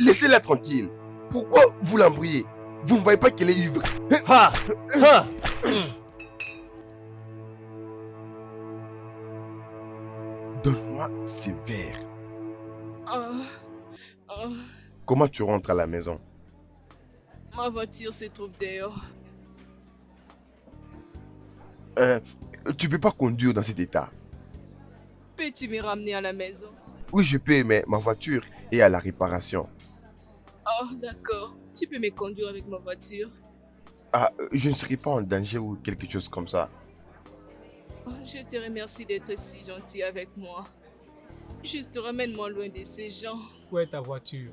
Laissez-la tranquille. Pourquoi vous l'embrouillez? Vous ne voyez pas qu'elle est ivre? Ha! Ha! Donne-moi ces verres. Ah, ah, Comment tu rentres à la maison? ma voiture se trouve dehors. Euh, Tu peux pas conduire dans cet état. Peux-tu me ramener à la maison? Oui, je peux, mais ma voiture est à la réparation. Ah, d'accord. Tu peux me conduire avec ma voiture. Ah, je ne serai pas en danger ou quelque chose comme ça. Oh, je te remercie d'être si gentil avec moi. Juste ramène-moi loin de ces gens. Où est ta voiture?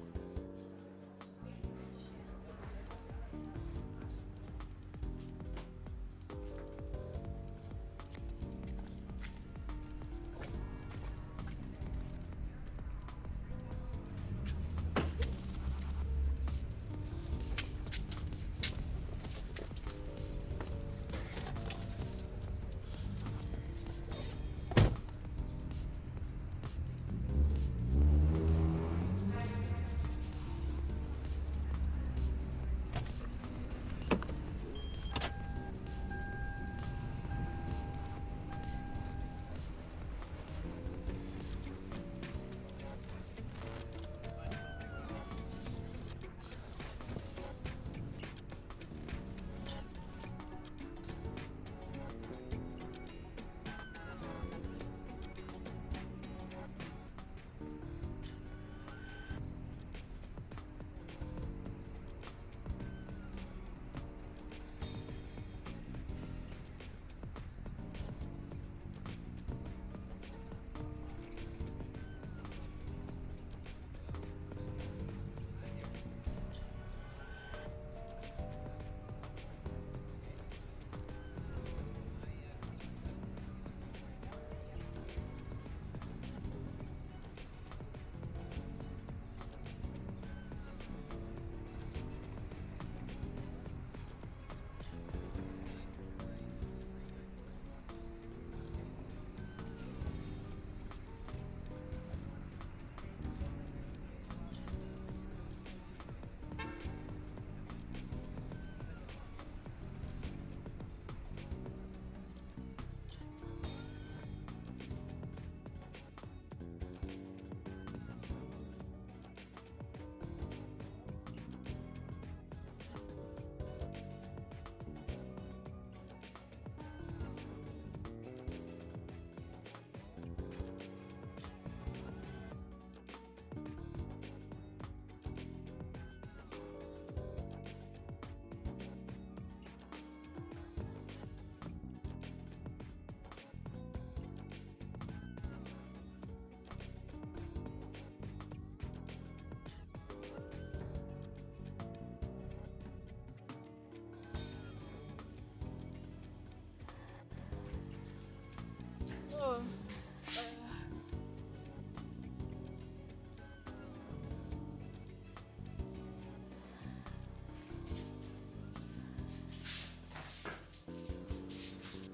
Oh,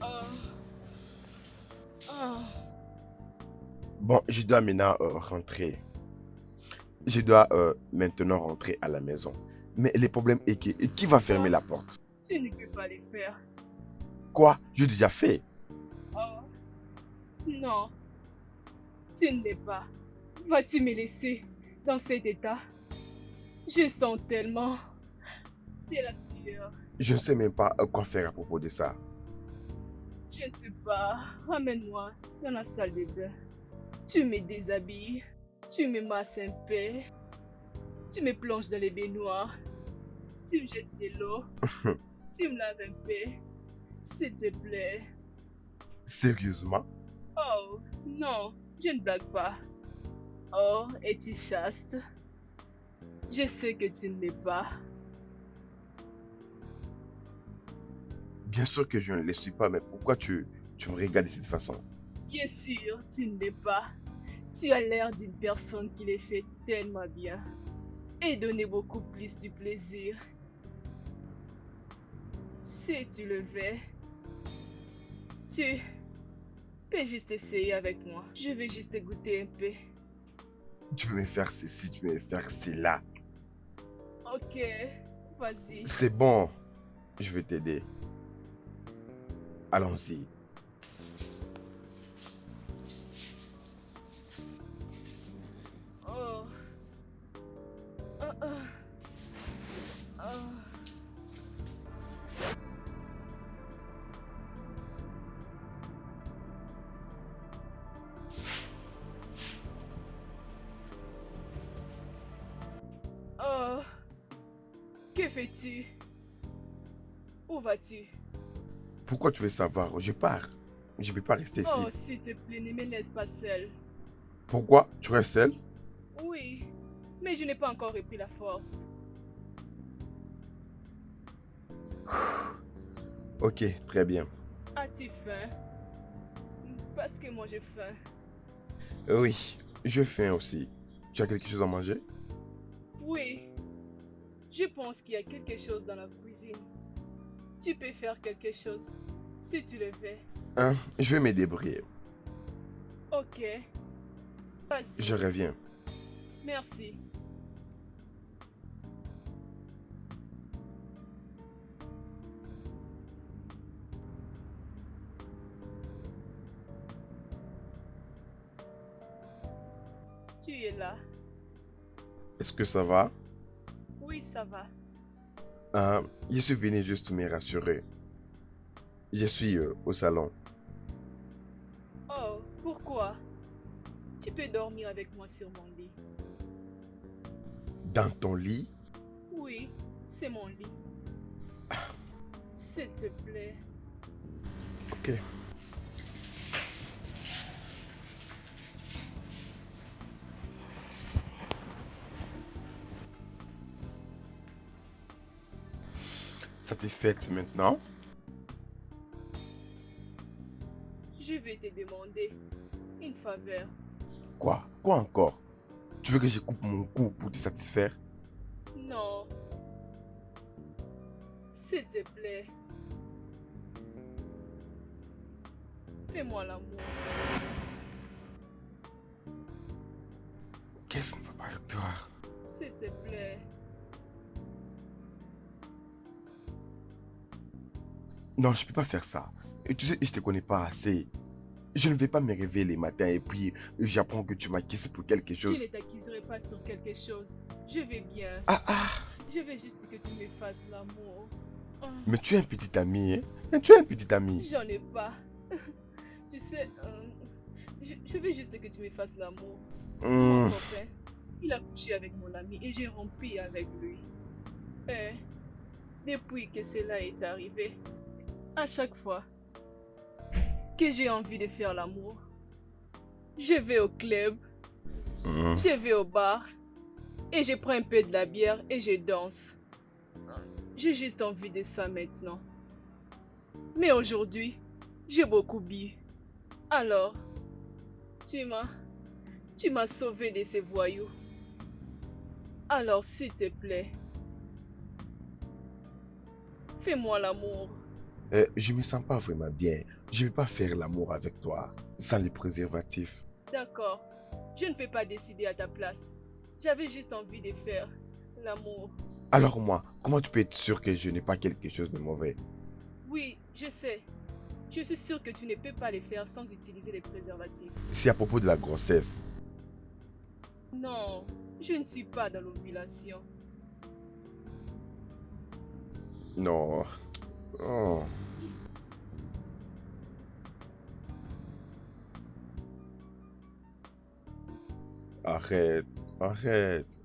ah, ah. Bon, je dois maintenant rentrer. Je dois maintenant rentrer à la maison. Mais le problème est que qui va fermer la porte? Tu ne peux pas les faire. Quoi? J'ai déjà fait. Oh, non, tu ne l'es pas. Vas-tu me laisser dans cet état? Je sens tellement de la sueur. Je ne sais même pas quoi faire à propos de ça. Je ne sais pas. Ramène-moi dans la salle de bain. Tu me déshabilles. Tu me masses un peu. Tu me plonges dans les baignoires. Tu me jettes de l'eau. Tu me laves un peu. S'il te plaît. Sérieusement? Oh, non, je ne blague pas. Oh, es-tu chaste? Je sais que tu ne l'es pas. Bien sûr que je ne le suis pas, mais pourquoi tu me regardes de cette façon? Bien sûr, tu ne l'es pas. Tu as l'air d'une personne qui les fait tellement bien. Et donner beaucoup plus du plaisir. Si tu le veux, tu peux juste essayer avec moi. Je vais juste goûter un peu. Tu peux me faire ceci, tu peux me faire cela. Ok, vas-y. C'est bon, je vais t'aider. Allons-y. Oh. Ah, ah. Ah. Oh. Que fais-tu? Où vas-tu? Pourquoi tu veux savoir? Je pars. Je ne peux pas rester ici. Oh, s'il te plaît, ne me laisse pas seule. Pourquoi? Tu restes seul? Oui, mais je n'ai pas encore repris la force. Ok, très bien. As-tu faim? Parce que moi j'ai faim. Oui, je faim aussi. Tu as quelque chose à manger? Oui, je pense qu'il y a quelque chose dans la cuisine. Tu peux faire quelque chose si tu le veux. Hein? Je vais me débrouiller. Ok, vas-y. Je reviens. Merci. Tu es là. Est-ce que ça va? Oui, ça va. Je suis venu juste me rassurer. Je suis au salon. Oh, pourquoi? Tu peux dormir avec moi sur mon lit. Dans ton lit? Oui, c'est mon lit. S'il te plaît. Ok. Satisfaite maintenant? Je vais te demander une faveur. Quoi? Quoi encore? Tu veux que je coupe mon cou pour te satisfaire? Non. S'il te plaît. Fais-moi l'amour. Qu'est-ce qui ne va pas avec toi? S'il te plaît. Non, je peux pas faire ça. Et tu sais, je te connais pas assez. Je ne vais pas me réveiller les matins et puis j'apprends que tu m'acquises pour quelque Je chose. ne t'accuserai pas sur quelque chose. Je vais bien. Ah ah! Je veux juste que tu me fasses l'amour. Ah, Mais tu es un petit ami, hein? Tu es un petit ami. j'en ai pas. Tu sais, je veux juste que tu me fasses l'amour. Mon Hmm, copain, il a couché avec mon ami et j'ai rompu avec lui. Et depuis que cela est arrivé, à chaque fois que j'ai envie de faire l'amour, je vais au club, hmm. je vais au bar et je prends un peu de la bière et je danse. J'ai juste envie de ça maintenant. Mais aujourd'hui, j'ai beaucoup bu. Alors, tu m'as, tu m'as sauvé de ces voyous. Alors, s'il te plaît, fais-moi l'amour. Je me sens pas vraiment bien. Je ne vais pas faire l'amour avec toi sans les préservatifs. D'accord, je ne peux pas décider à ta place. J'avais juste envie de faire l'amour. Alors moi, comment tu peux être sûr que je n'ai pas quelque chose de mauvais? Oui, je sais. Je suis sûre que tu ne peux pas les faire sans utiliser les préservatifs. C'est à propos de la grossesse. Non, je ne suis pas dans l'ovulation. Non. Oh. Arrête, arrête.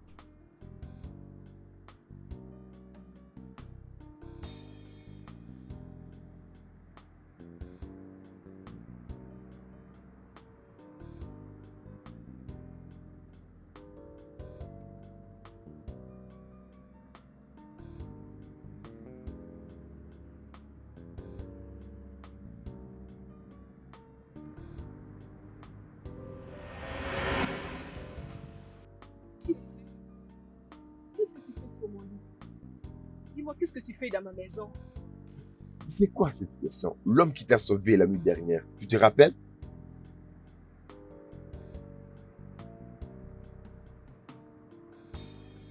Qu'est-ce que tu fais sur mon lit? Dis-moi, qu'est-ce que tu fais dans ma maison? C'est quoi cette question? L'homme qui t'a sauvé la nuit dernière, tu te rappelles?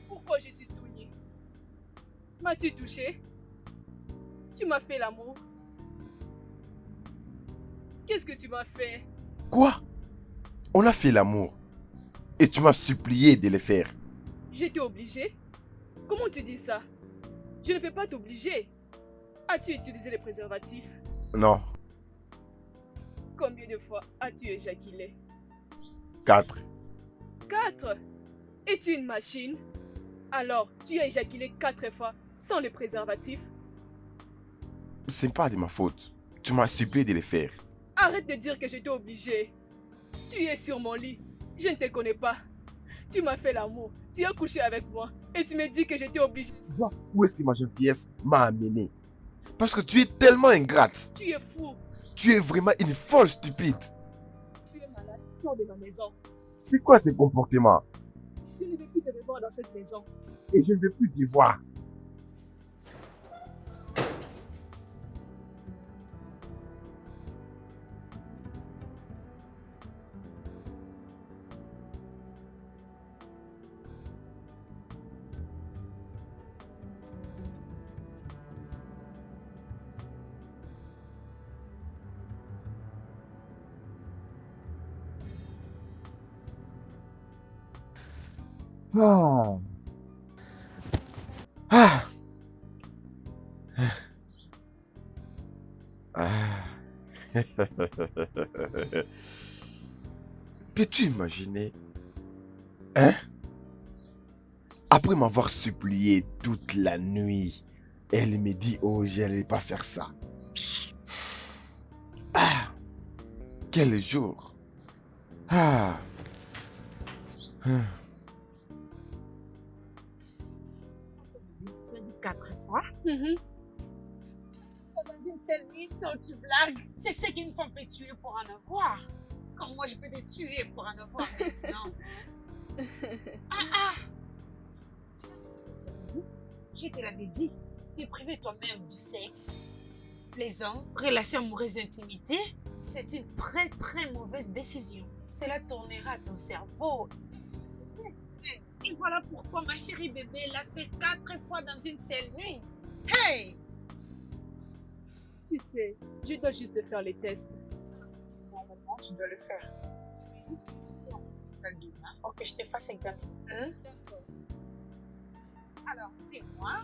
Pourquoi je suis tout nu? As-tu touché? Tu m'as fait l'amour. Qu'est-ce que tu m'as fait? Quoi? On a fait l'amour. Et tu m'as supplié de le faire. J'étais obligée? Comment tu dis ça? Je ne peux pas t'obliger. As-tu utilisé les préservatifs? Non, Combien de fois as-tu éjaculé? 4. 4. Es-tu une machine? Alors, tu as éjaculé 4 fois sans les préservatifs? C'est pas de ma faute. Tu m'as supplié de le faire. Arrête de dire que j'étais obligée. Tu es sur mon lit. Je ne te connais pas. Tu m'as fait l'amour. Tu as couché avec moi. Et tu me dis que j'étais obligée. Vois où est-ce que ma gentillesse m'a amené. Parce que tu es tellement ingrate. Tu es fou. Tu es vraiment une folle stupide. Tu es malade. Sors de ma maison. C'est quoi ce comportement? Je ne veux plus te revoir dans cette maison. Et je ne veux plus t'y voir. Ah. Ah. Ah. Peux-tu imaginer? Hein? Après m'avoir supplié toute la nuit, elle me dit, oh, je n'allais pas faire ça. Ah. Quel jour. Ah. Ah. Tu as dit 4 fois. Mhm. Pendant une seule nuit, non, tu blagues. C'est ce qu'une femme peut tuer pour en avoir. Quand moi, je peux te tuer pour en avoir maintenant. Ah. Je te l'avais dit. Te priver toi-même du sexe, plaisant, relations amoureuses, intimité, c'est une très très mauvaise décision. Cela tournera ton cerveau. Et voilà pourquoi ma chérie bébé l'a fait 4 fois dans une seule nuit. Hey! Tu sais, je dois juste faire les tests. Normalement, tu dois le faire. Demain, pour que je te fasse examiner. Hein? D'accord. Alors, dis-moi,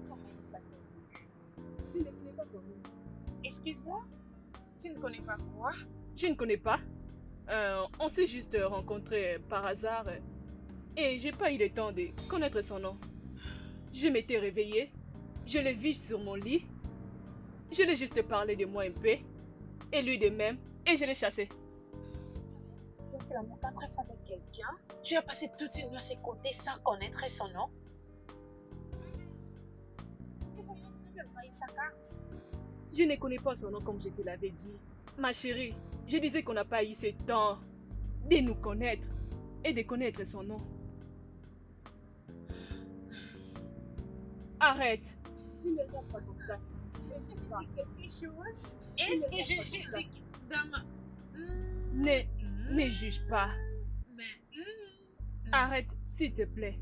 comment il s'appelle? Tu ne connais pas ton nom. Excuse-moi, tu ne connais pas quoi? Je ne connais pas. On s'est juste rencontrés par hasard. Et j'ai pas eu le temps de connaître son nom. Je m'étais réveillée. Je l'ai vu sur mon lit. Je l'ai juste parlé de moi un peu. Et lui de même. Et je l'ai chassé. Tu as fait l'amour 4 fois avec quelqu'un. Tu as passé toute une nuit à ses côtés sans connaître son nom. Tu voyais même pas sa carte. Je ne connais pas son nom comme je te l'avais dit. Ma chérie, je disais qu'on n'a pas eu ce temps de nous connaître et de connaître son nom. Arrête. Ne me regarde pas comme ça. Quelque chose. Est-ce que j'ai dit dans ma... Ne juge pas. Mais... Arrête, s'il te plaît.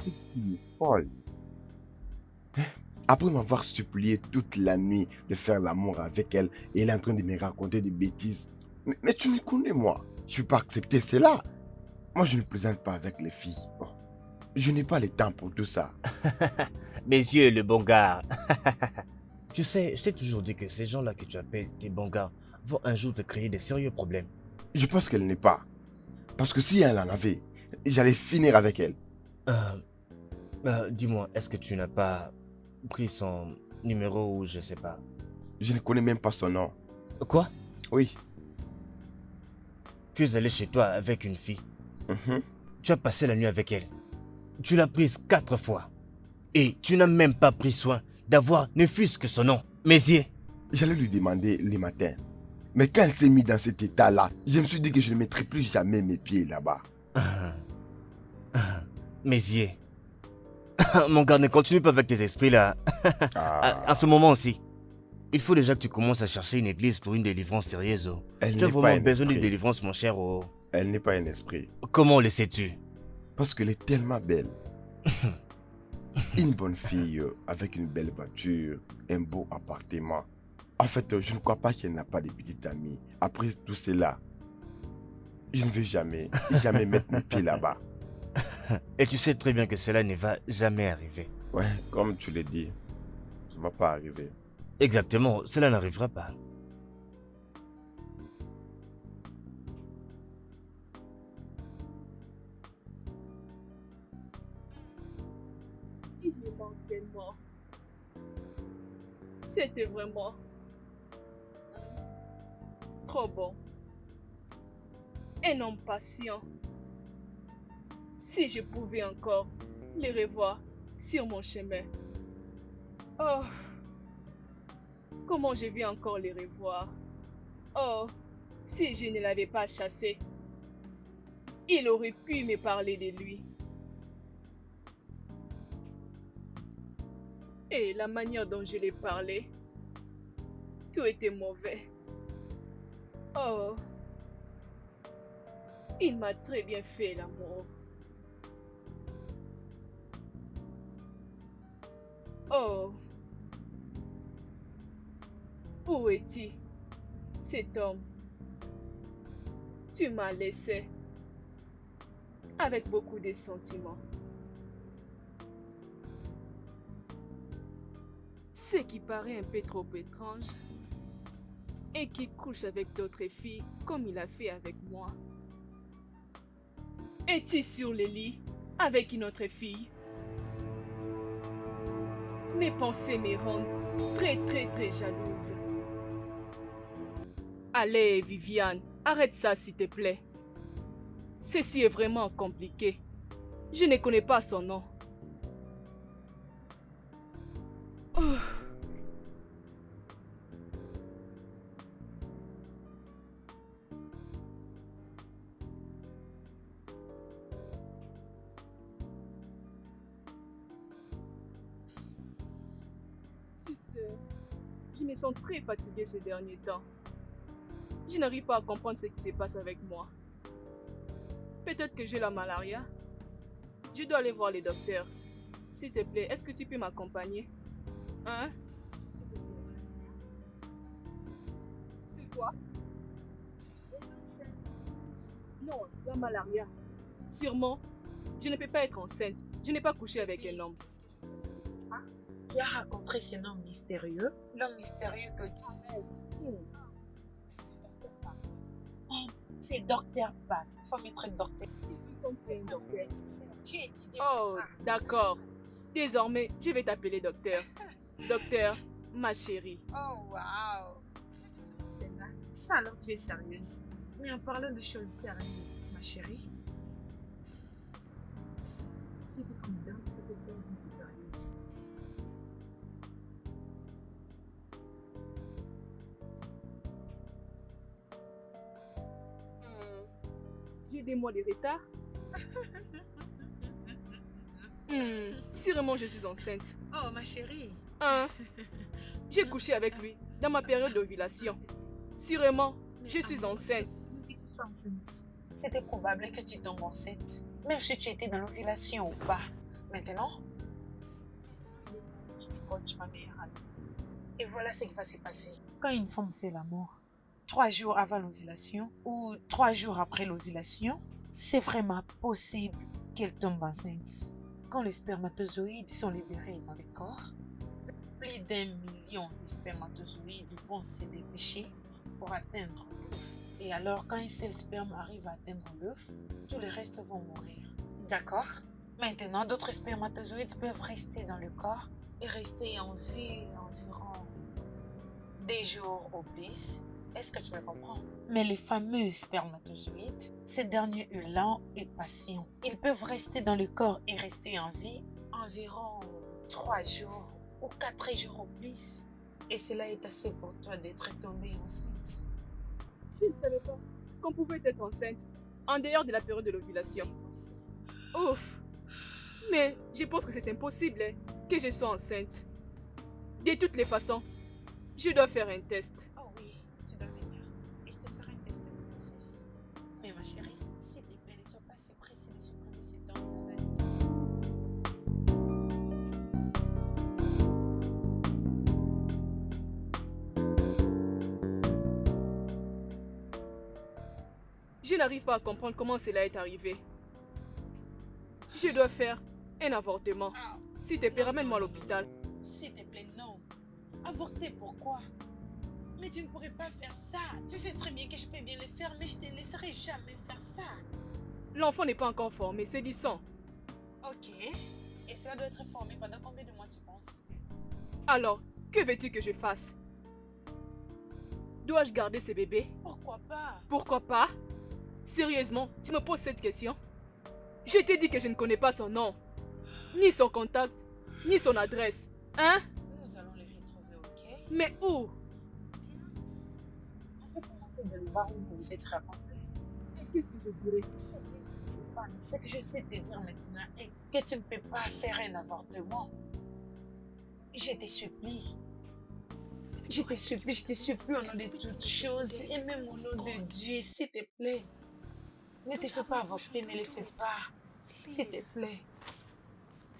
Cette fille est folle. Après m'avoir supplié toute la nuit de faire l'amour avec elle, et elle est en train de me raconter des bêtises. Mais tu me connais, moi. Je ne peux pas accepter cela. Moi, je ne plaisante pas avec les filles. Oh, je n'ai pas le temps pour tout ça. Mes yeux, le bon gars. Tu sais, je t'ai toujours dit que ces gens-là que tu appelles tes bons gars vont un jour te créer des sérieux problèmes. Je pense qu'elle n'est pas. Parce que si elle en avait, j'allais finir avec elle. Dis-moi, est-ce que tu n'as pas pris son numéro ou je sais pas? Je ne connais même pas son nom. Quoi? Oui. Tu es allé chez toi avec une fille. Mhm. Tu as passé la nuit avec elle. Tu l'as prise 4 fois. Et tu n'as même pas pris soin d'avoir ne fût-ce que son nom. Mézier. J'allais lui demander les matins. Mais quand elle s'est mise dans cet état-là, je me suis dit que je ne mettrai plus jamais mes pieds là-bas. Mézier. Mon gars, ne continue pas avec tes esprits là. Ah, En ce moment aussi. Il faut déjà que tu commences à chercher une église pour une délivrance sérieuse. Oh. elle Tu as n'est pas vraiment un besoin d'une esprit. délivrance, mon cher. Oh. Elle n'est pas un esprit. Comment le sais-tu? Parce qu'elle est tellement belle. Une bonne fille avec une belle voiture, un beau appartement. En fait, je ne crois pas qu'elle n'a pas de petite amie. Après tout cela, je ne vais jamais mettre mes pieds là-bas. Et tu sais très bien que cela ne va jamais arriver. Ouais, comme tu l'as dit, ça ne va pas arriver. Exactement, cela n'arrivera pas. Il me manque tellement. C'était vraiment trop bon. Un homme patient. Si je pouvais encore les revoir sur mon chemin. Oh, comment je vais encore les revoir. Oh, si je ne l'avais pas chassé, il aurait pu me parler de lui. Et la manière dont je l'ai parlé, tout était mauvais. Oh, il m'a très bien fait l'amour. Oh, où es-tu, cet homme? Tu m'as laissé avec beaucoup de sentiments. Ce qui paraît un peu trop étrange et qui couche avec d'autres filles comme il a fait avec moi. Es-tu sur le lit avec une autre fille? Mes pensées me rendent très jalouse. Allez, Viviane, arrête ça s'il te plaît. Ceci est vraiment compliqué. Je ne connais pas son nom. Oh. Tu sais, je me sens très fatiguée ces derniers temps. Je n'arrive pas à comprendre ce qui se passe avec moi. Peut-être que j'ai la malaria. Je dois aller voir les docteurs. S'il te plaît, est-ce que tu peux m'accompagner? Hein? C'est quoi? Non, la malaria. Sûrement. Je ne peux pas être enceinte. Je n'ai pas couché avec un homme. Tu as rencontré ce nom mystérieux, l'homme mystérieux que c'est Docteur Pat. Il faut mettre Docteur. J'ai étudié Oh, ça. d'accord. Désormais, je vais t'appeler docteur. Docteur, ma chérie. Oh, wow. Ça alors tu es sérieuse. Mais en parlant de choses sérieuses, ma chérie. C'était comme dans cette exemple de période. J'ai des mois de retard. Sûrement je suis enceinte. Oh, ma chérie. Hein? J'ai couché avec lui dans ma période d'ovulation. Sûrement, je suis enceinte. C'était probable que tu tombes enceinte. Même si tu étais dans l'ovulation ou pas. Maintenant, je scotche ma meilleure amie. Et voilà ce qui va se passer. Quand une femme fait l'amour, 3 jours avant l'ovulation ou 3 jours après l'ovulation, c'est vraiment possible qu'elle tombe enceinte. Quand les spermatozoïdes sont libérés dans le corps, plus d'1 million de spermatozoïdes vont se dépêcher pour atteindre l'œuf. Et alors, quand un seul sperme arrive à atteindre l'œuf, tous les restes vont mourir. D'accord? Maintenant, d'autres spermatozoïdes peuvent rester dans le corps et rester en vie environ 2 jours ou plus. Est-ce que tu me comprends? Mais les fameux spermatozoïdes, ces derniers lents et patients, ils peuvent rester dans le corps et rester en vie environ 3 jours ou 4 jours ou plus. Et cela est assez pour toi d'être tombée enceinte. Je ne savais pas qu'on pouvait être enceinte en dehors de la période de l'ovulation. Ouf! Mais je pense que c'est impossible que je sois enceinte. De toutes les façons, je dois faire un test. Oh oui, tu dois venir. Et je te ferai un test de grossesse. Mais ma chérie, s'il te plaît, ne sois pas si pressée de supprimer ces dents de l'analyse. Je n'arrive pas à comprendre comment cela est arrivé. Je dois faire un avortement. S'il te plaît, ramène-moi à l'hôpital. S'il te plaît, non. Avorter, pourquoi? Mais tu ne pourrais pas faire ça. Tu sais très bien que je peux bien le faire, mais je ne te laisserai jamais faire ça. L'enfant n'est pas encore formé, c'est du sang. Ok. Et cela doit être formé pendant combien de mois, tu penses? Alors, que veux-tu que je fasse? Dois-je garder ce bébé? Pourquoi pas? Pourquoi pas? Sérieusement, tu me poses cette question? Je t'ai dit que je ne connais pas son nom, ni son contact, ni son adresse. Hein? Nous allons les retrouver, ok? Mais où? On peut commencer de le voir où vous vous êtes rencontrés. Qu'est-ce que je dirais? Ce que je sais te dire maintenant est que tu ne peux pas faire un avortement. Je te supplie. Je te supplie au nom de toutes choses et même au nom de Dieu, s'il te plaît. Ne te fais pas avorter, ne le fais pas. S'il te plaît.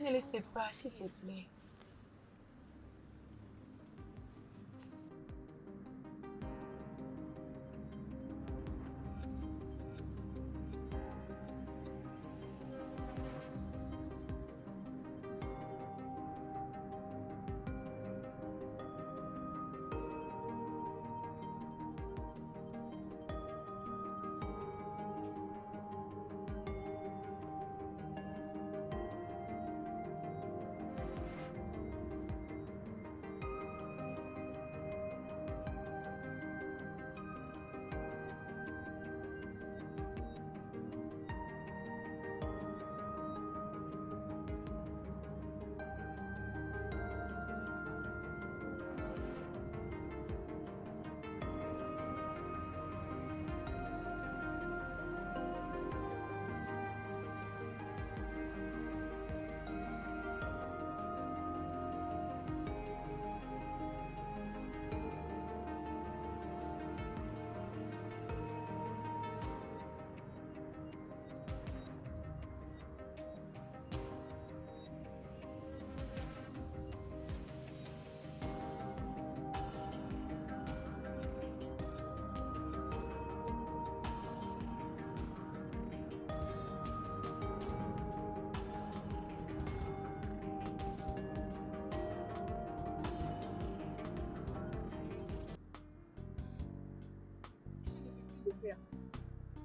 Ne le fais pas, s'il te plaît.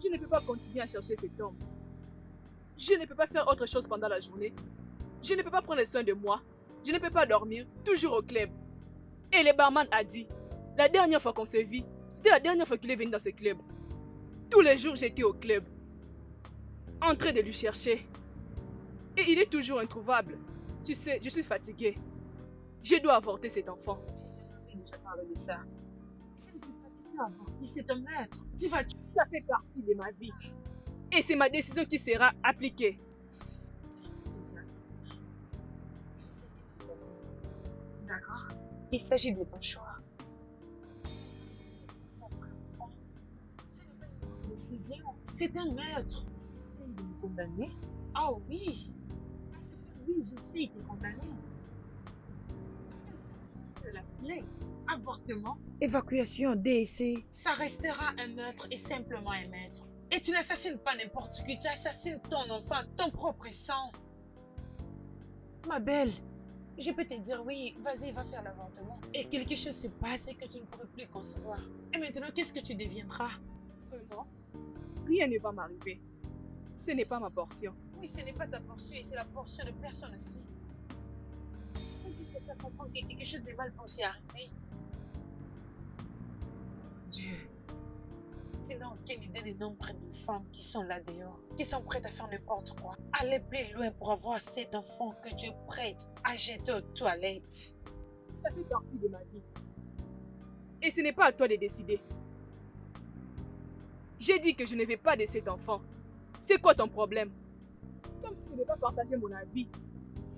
Je ne peux pas continuer à chercher cet homme. Je ne peux pas faire autre chose pendant la journée. Je ne peux pas prendre soin de moi. Je ne peux pas dormir, toujours au club. Et le barman a dit, la dernière fois qu'on se vit, c'était la dernière fois qu'il est venu dans ce club. Tous les jours, j'étais au club, en train de lui chercher. Et il est toujours introuvable. Tu sais, je suis fatiguée. Je dois avorter cet enfant. On a déjà parlé de ça. Tu ne peux pas te faire avorter, c'est un maître. Tu vas tuer. Ça fait partie de ma vie. Et c'est ma décision qui sera appliquée. D'accord. Il s'agit de ton choix. Décision. C'est un maître. Essaye de me condamner. Ah oui. Oui, je sais, il est condamné. De la plaie, avortement, évacuation, DSC. Ça restera un meurtre et simplement un meurtre. Et tu n'assassines pas n'importe qui, tu assassines ton enfant, ton propre sang. Ma belle, je peux te dire oui, vas-y, va faire l'avortement. Et quelque chose se passe et que tu ne pourrais plus concevoir. Et maintenant, qu'est-ce que tu deviendras? Vraiment, rien ne va m'arriver. Ce n'est pas ma portion. Oui, ce n'est pas ta portion et c'est la portion de personne aussi. Tu peux faire comprendre que quelque chose de mal pensé arriver. Dieu, tu n'as aucune idée des nombres de femmes qui sont là dehors, qui sont prêtes à faire n'importe quoi. Aller plus loin pour avoir cet enfant que Dieu prête à jeter aux toilettes. Ça fait partie de ma vie. Et ce n'est pas à toi de décider. J'ai dit que je ne vais pas de cet enfant. C'est quoi ton problème? Comme tu ne veux pas partager mon avis,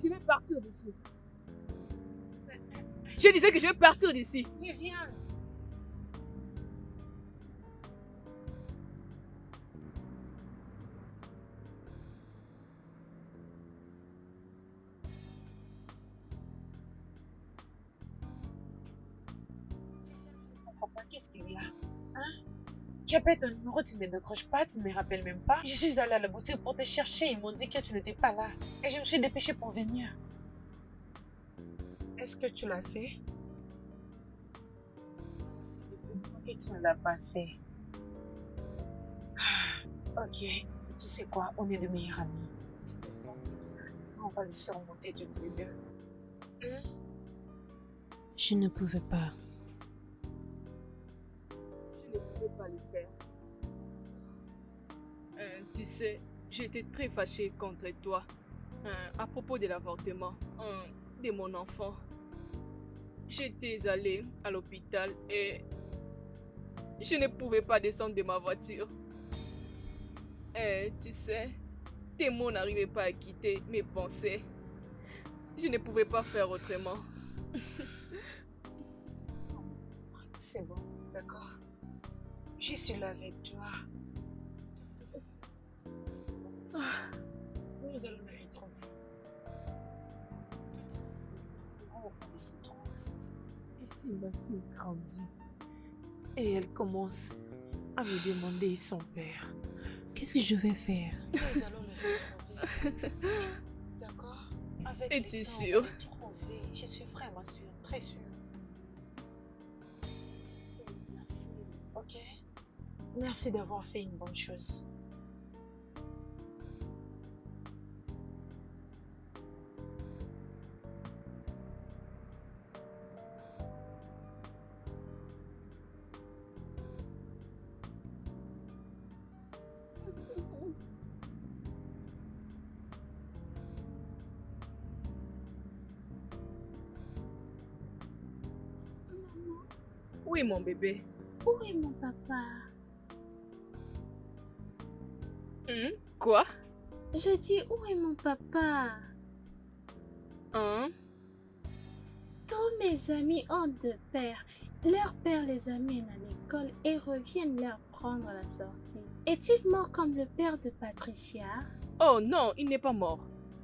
je vais partir d'ici. Je disais que je vais partir d'ici. Viviane, qu'est-ce qu'il y a? Hein? J'appelle ton numéro, tu ne me décroches pas, tu ne me rappelles même pas. Je suis allée à la boutique pour te chercher, ils m'ont dit que tu n'étais pas là. Et je me suis dépêchée pour venir. Est-ce que tu l'as fait? Et tu ne l'as pas fait. Ok, tu sais quoi, on est de meilleurs amis. On va le surmonter toutes les deux. Je ne pouvais pas. Je ne pouvais pas le faire. Tu sais, j'étais très fâchée contre toi à propos de l'avortement de mon enfant. J'étais allée à l'hôpital et je ne pouvais pas descendre de ma voiture. Tu sais, tes mots n'arrivaient pas à quitter mes pensées. Je ne pouvais pas faire autrement. C'est bon, d'accord. Je suis là avec toi. Nous allons le retrouver. Oh, il se trouve. Et puis ma fille grandit. Et elle commence à me demander son père. Qu'est-ce que je vais faire? Nous allons le retrouver. D'accord? Avec le Es-tu temps, sûre? on va le trouver. Je suis vraiment sûre, très sûre. Merci, ok? Merci d'avoir fait une bonne chose. Oui, mon bébé. Où est mon papa? Quoi? Je dis, où est mon papa? Hein? Tous mes amis ont deux pères. Leur père les amène à l'école et reviennent leur prendre à la sortie. Est-il mort comme le père de Patricia? Oh non, il n'est pas mort.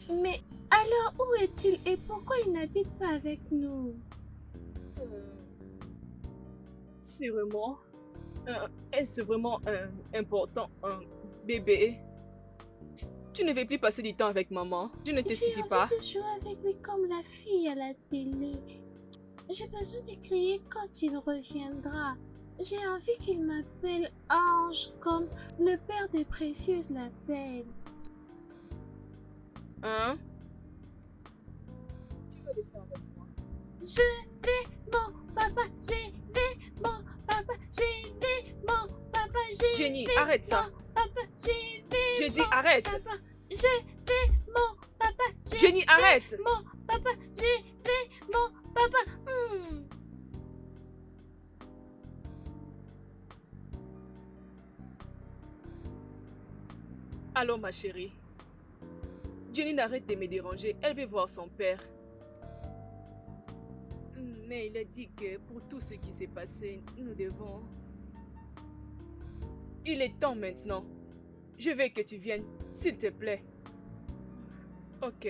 Mais alors où est-il et pourquoi il n'habite pas avec nous? C'est vraiment... Est-ce vraiment important, bébé? Tu ne veux plus passer du temps avec maman. Je ne te J'ai suffis envie pas. de jouer avec lui comme la fille à la télé. J'ai besoin de crier quand il reviendra. J'ai envie qu'il m'appelle Ange comme le père des précieuses l'appelle. Hein? Tu vas le faire avec moi. Je vais mon papa, je vais mon papa, je vais mon papa, je Jenny, vais arrête ça. mon papa, je vais Je dis mon arrête. papa, je vais mon papa, je Jenny, vais arrête. mon papa, je vais mon papa. Allô, ma chérie. Jenny n'arrête de me déranger. Elle veut voir son père. Mais il a dit que pour tout ce qui s'est passé, nous devons... Il est temps maintenant. Je veux que tu viennes, s'il te plaît. Ok.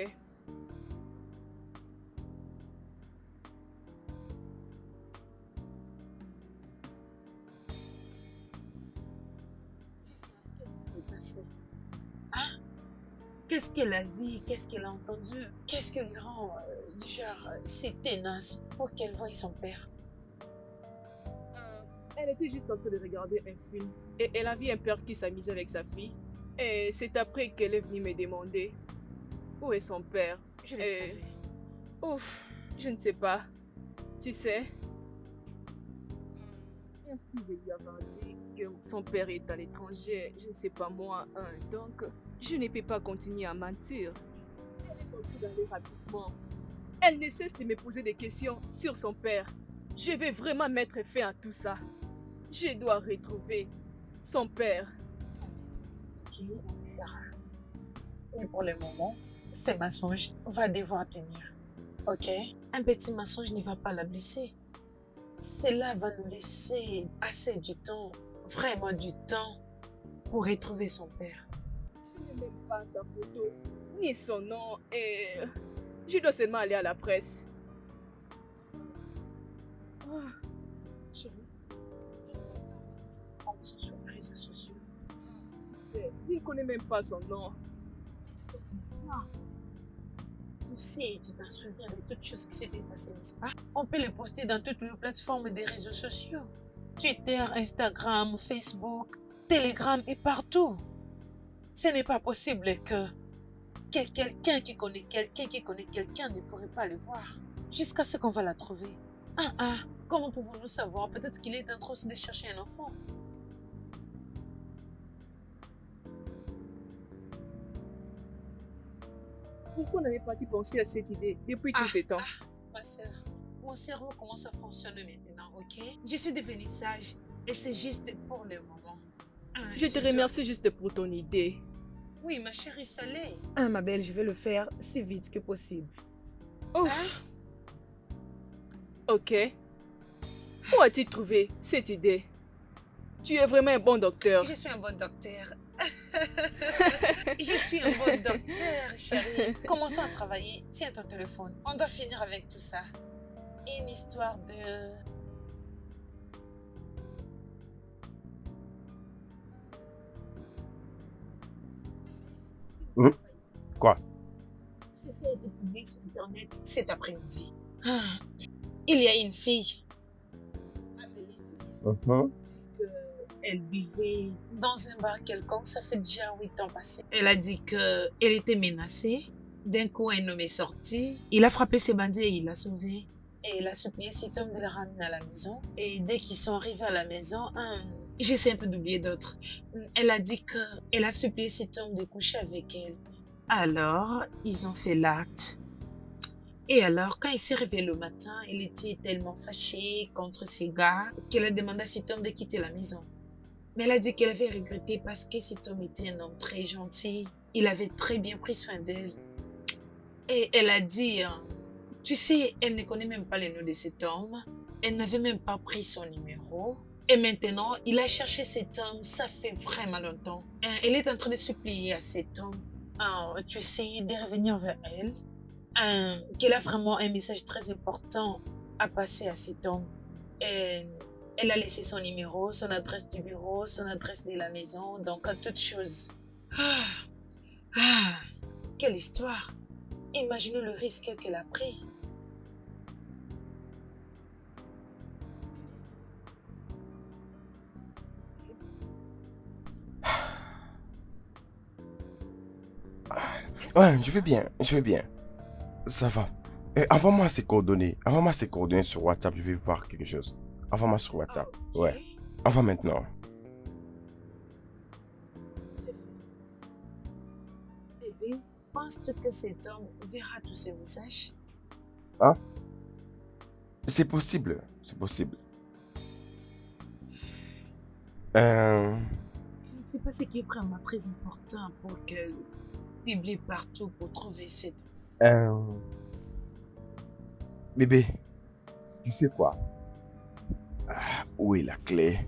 Qu'est-ce qu'elle a vu? Qu'est-ce qu'elle a entendu? Qu'est-ce qui lui rend si tenace pour qu'elle voie son père? Elle était juste en train de regarder un film et elle a vu un père qui s'amusait avec sa fille. Et c'est après qu'elle est venue me demander où est son père. Je le Et- savais. Ouf, je ne sais pas. Tu sais, merci de lui avoir dit que son père est à l'étranger, je ne sais pas moi, donc je ne peux pas continuer à mentir. Elle est partie d'aller rapidement. Elle ne cesse de me poser des questions sur son père. Je vais vraiment mettre fin à tout ça. Je dois retrouver son père. Ok, Sarah. Mais pour le moment, ce mensonge va devoir tenir. Ok? Un petit mensonge ne va pas la blesser. Cela va nous laisser assez du temps, vraiment du temps, pour retrouver son père. Je n'ai même pas sa photo, ni son nom, et je dois seulement aller à la presse. Ah, Chérie, sur les réseaux sociaux. je ne connais même pas son nom. Tu sais, tu t'en souviens de toutes choses qui s'étaient passées, n'est-ce pas? On peut les poster dans toutes les plateformes des réseaux sociaux. Twitter, Instagram, Facebook, Telegram et partout. Ce n'est pas possible que quelqu'un qui connaît quelqu'un ne pourrait pas le voir. Jusqu'à ce qu'on va la trouver. Comment pouvons-nous savoir? Peut-être qu'il est en train aussi de chercher un enfant. Pourquoi n'avais pas-tu pensé à cette idée depuis tout ce temps? Ma soeur, mon cerveau commence à fonctionner maintenant, ok? Je suis devenue sage et c'est juste pour le moment. Je te remercie juste pour ton idée. Oui, ma chérie salée. Ma belle, je vais le faire si vite que possible. Ouf. Ok. Où as-tu trouvé cette idée? Tu es vraiment un bon docteur. Je suis un bon docteur. Je suis un bon docteur, chérie. Commençons à travailler. Tiens ton téléphone. On doit finir avec tout ça. Une histoire de... Quoi? C'est fait été publié sur Internet cet après-midi. Il y a une fille. Elle vivait dans un bar quelconque, ça fait déjà 8 ans passés. Elle a dit qu'elle était menacée. D'un coup, un homme est sorti. Il a frappé ses bandits et il l'a sauvée. Et elle a supplié cet homme de la ramener à la maison. Et dès qu'ils sont arrivés à la maison, j'essaie un peu d'oublier d'autres. Elle a dit qu'elle a supplié cet homme de coucher avec elle. Alors, ils ont fait l'acte. Et alors, quand il s'est réveillé le matin, il était tellement fâché contre ces gars qu'elle a demandé à cet homme de quitter la maison. Mais elle a dit qu'elle avait regretté parce que cet homme était un homme très gentil. Il avait très bien pris soin d'elle. Et elle a dit, tu sais, elle ne connaît même pas le nom de cet homme. Elle n'avait même pas pris son numéro. Et maintenant, il a cherché cet homme, ça fait vraiment longtemps. Elle est en train de supplier à cet homme, tu sais, de revenir vers elle. Qu'elle a vraiment un message très important à passer à cet homme. Elle a laissé son numéro, son adresse du bureau, son adresse de la maison, donc à toute chose. Quelle histoire! Imaginez le risque qu'elle a pris. Ouais, je vais bien, je vais bien. Ça va. Envoie-moi ses coordonnées. Envoie-moi ses coordonnées sur WhatsApp, je vais voir quelque chose. Envoie-moi sur WhatsApp. Ouais. Envoie maintenant. Bébé, penses-tu que cet homme verra tous ces messages? C'est possible. C'est possible. Je ne sais pas ce qui est vraiment très important pour qu'elle publie partout pour trouver cet homme. Bébé, tu sais quoi? Où est la clé?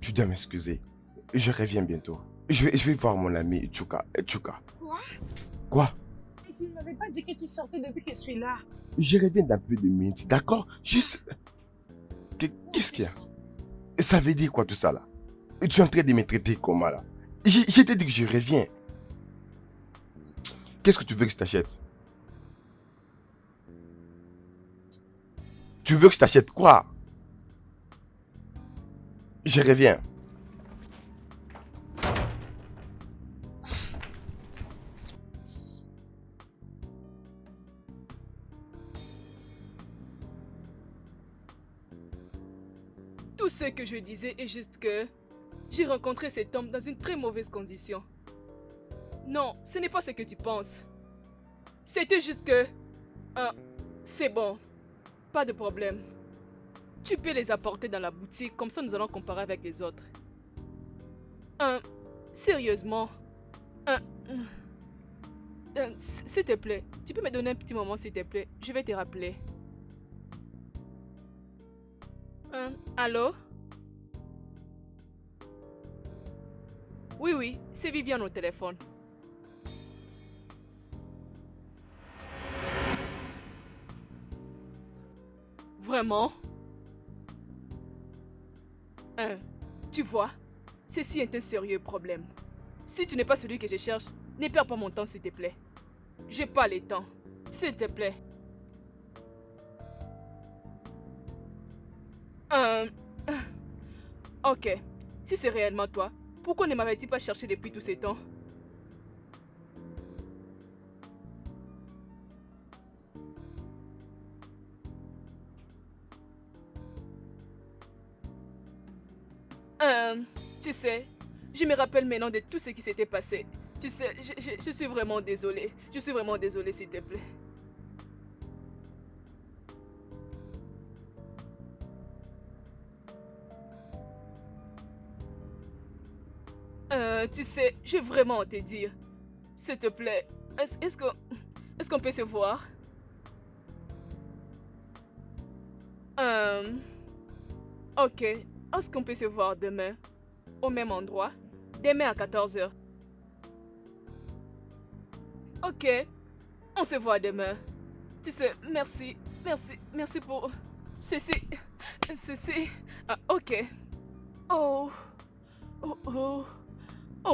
Tu dois m'excuser. Je reviens bientôt. Je vais voir mon ami Chuka. Quoi? Quoi? Et tu ne m'avais pas dit que tu sortais depuis que je suis là. Je reviens dans peu de minutes, d'accord? Juste... Qu'est-ce qu'il y a? Ça veut dire quoi tout ça là? Tu es en train de me traiter comment là? Je t'ai dit que je reviens. Qu'est-ce que tu veux que je t'achète? Tu veux que je t'achète quoi? Je reviens. Tout ce que je disais est juste que j'ai rencontré cet homme dans une très mauvaise condition. Non, ce n'est pas ce que tu penses. C'était juste que... c'est bon. Pas de problème. Tu peux les apporter dans la boutique, comme ça nous allons comparer avec les autres. Sérieusement. S'il te plaît, tu peux me donner un petit moment s'il te plaît. Je vais te rappeler. Allô? Oui, c'est Viviane au téléphone. Vraiment? Tu vois, ceci est un sérieux problème. Si tu n'es pas celui que je cherche, ne perds pas mon temps s'il te plaît. J'ai pas le temps. S'il te plaît. Ok. Si c'est réellement toi, pourquoi ne m'avais-tu pas cherché depuis tous ces temps? Tu sais, je me rappelle maintenant de tout ce qui s'était passé. Tu sais, je suis vraiment désolée. Je suis vraiment désolée, s'il te plaît. Tu sais, je vais vraiment te dire. S'il te plaît, est-ce qu'on peut se voir? Ok, est-ce qu'on peut se voir demain? Au même endroit? Demain à 14h. Ok, on se voit demain. Tu sais, merci pour... Ceci... Ah, ok. Oh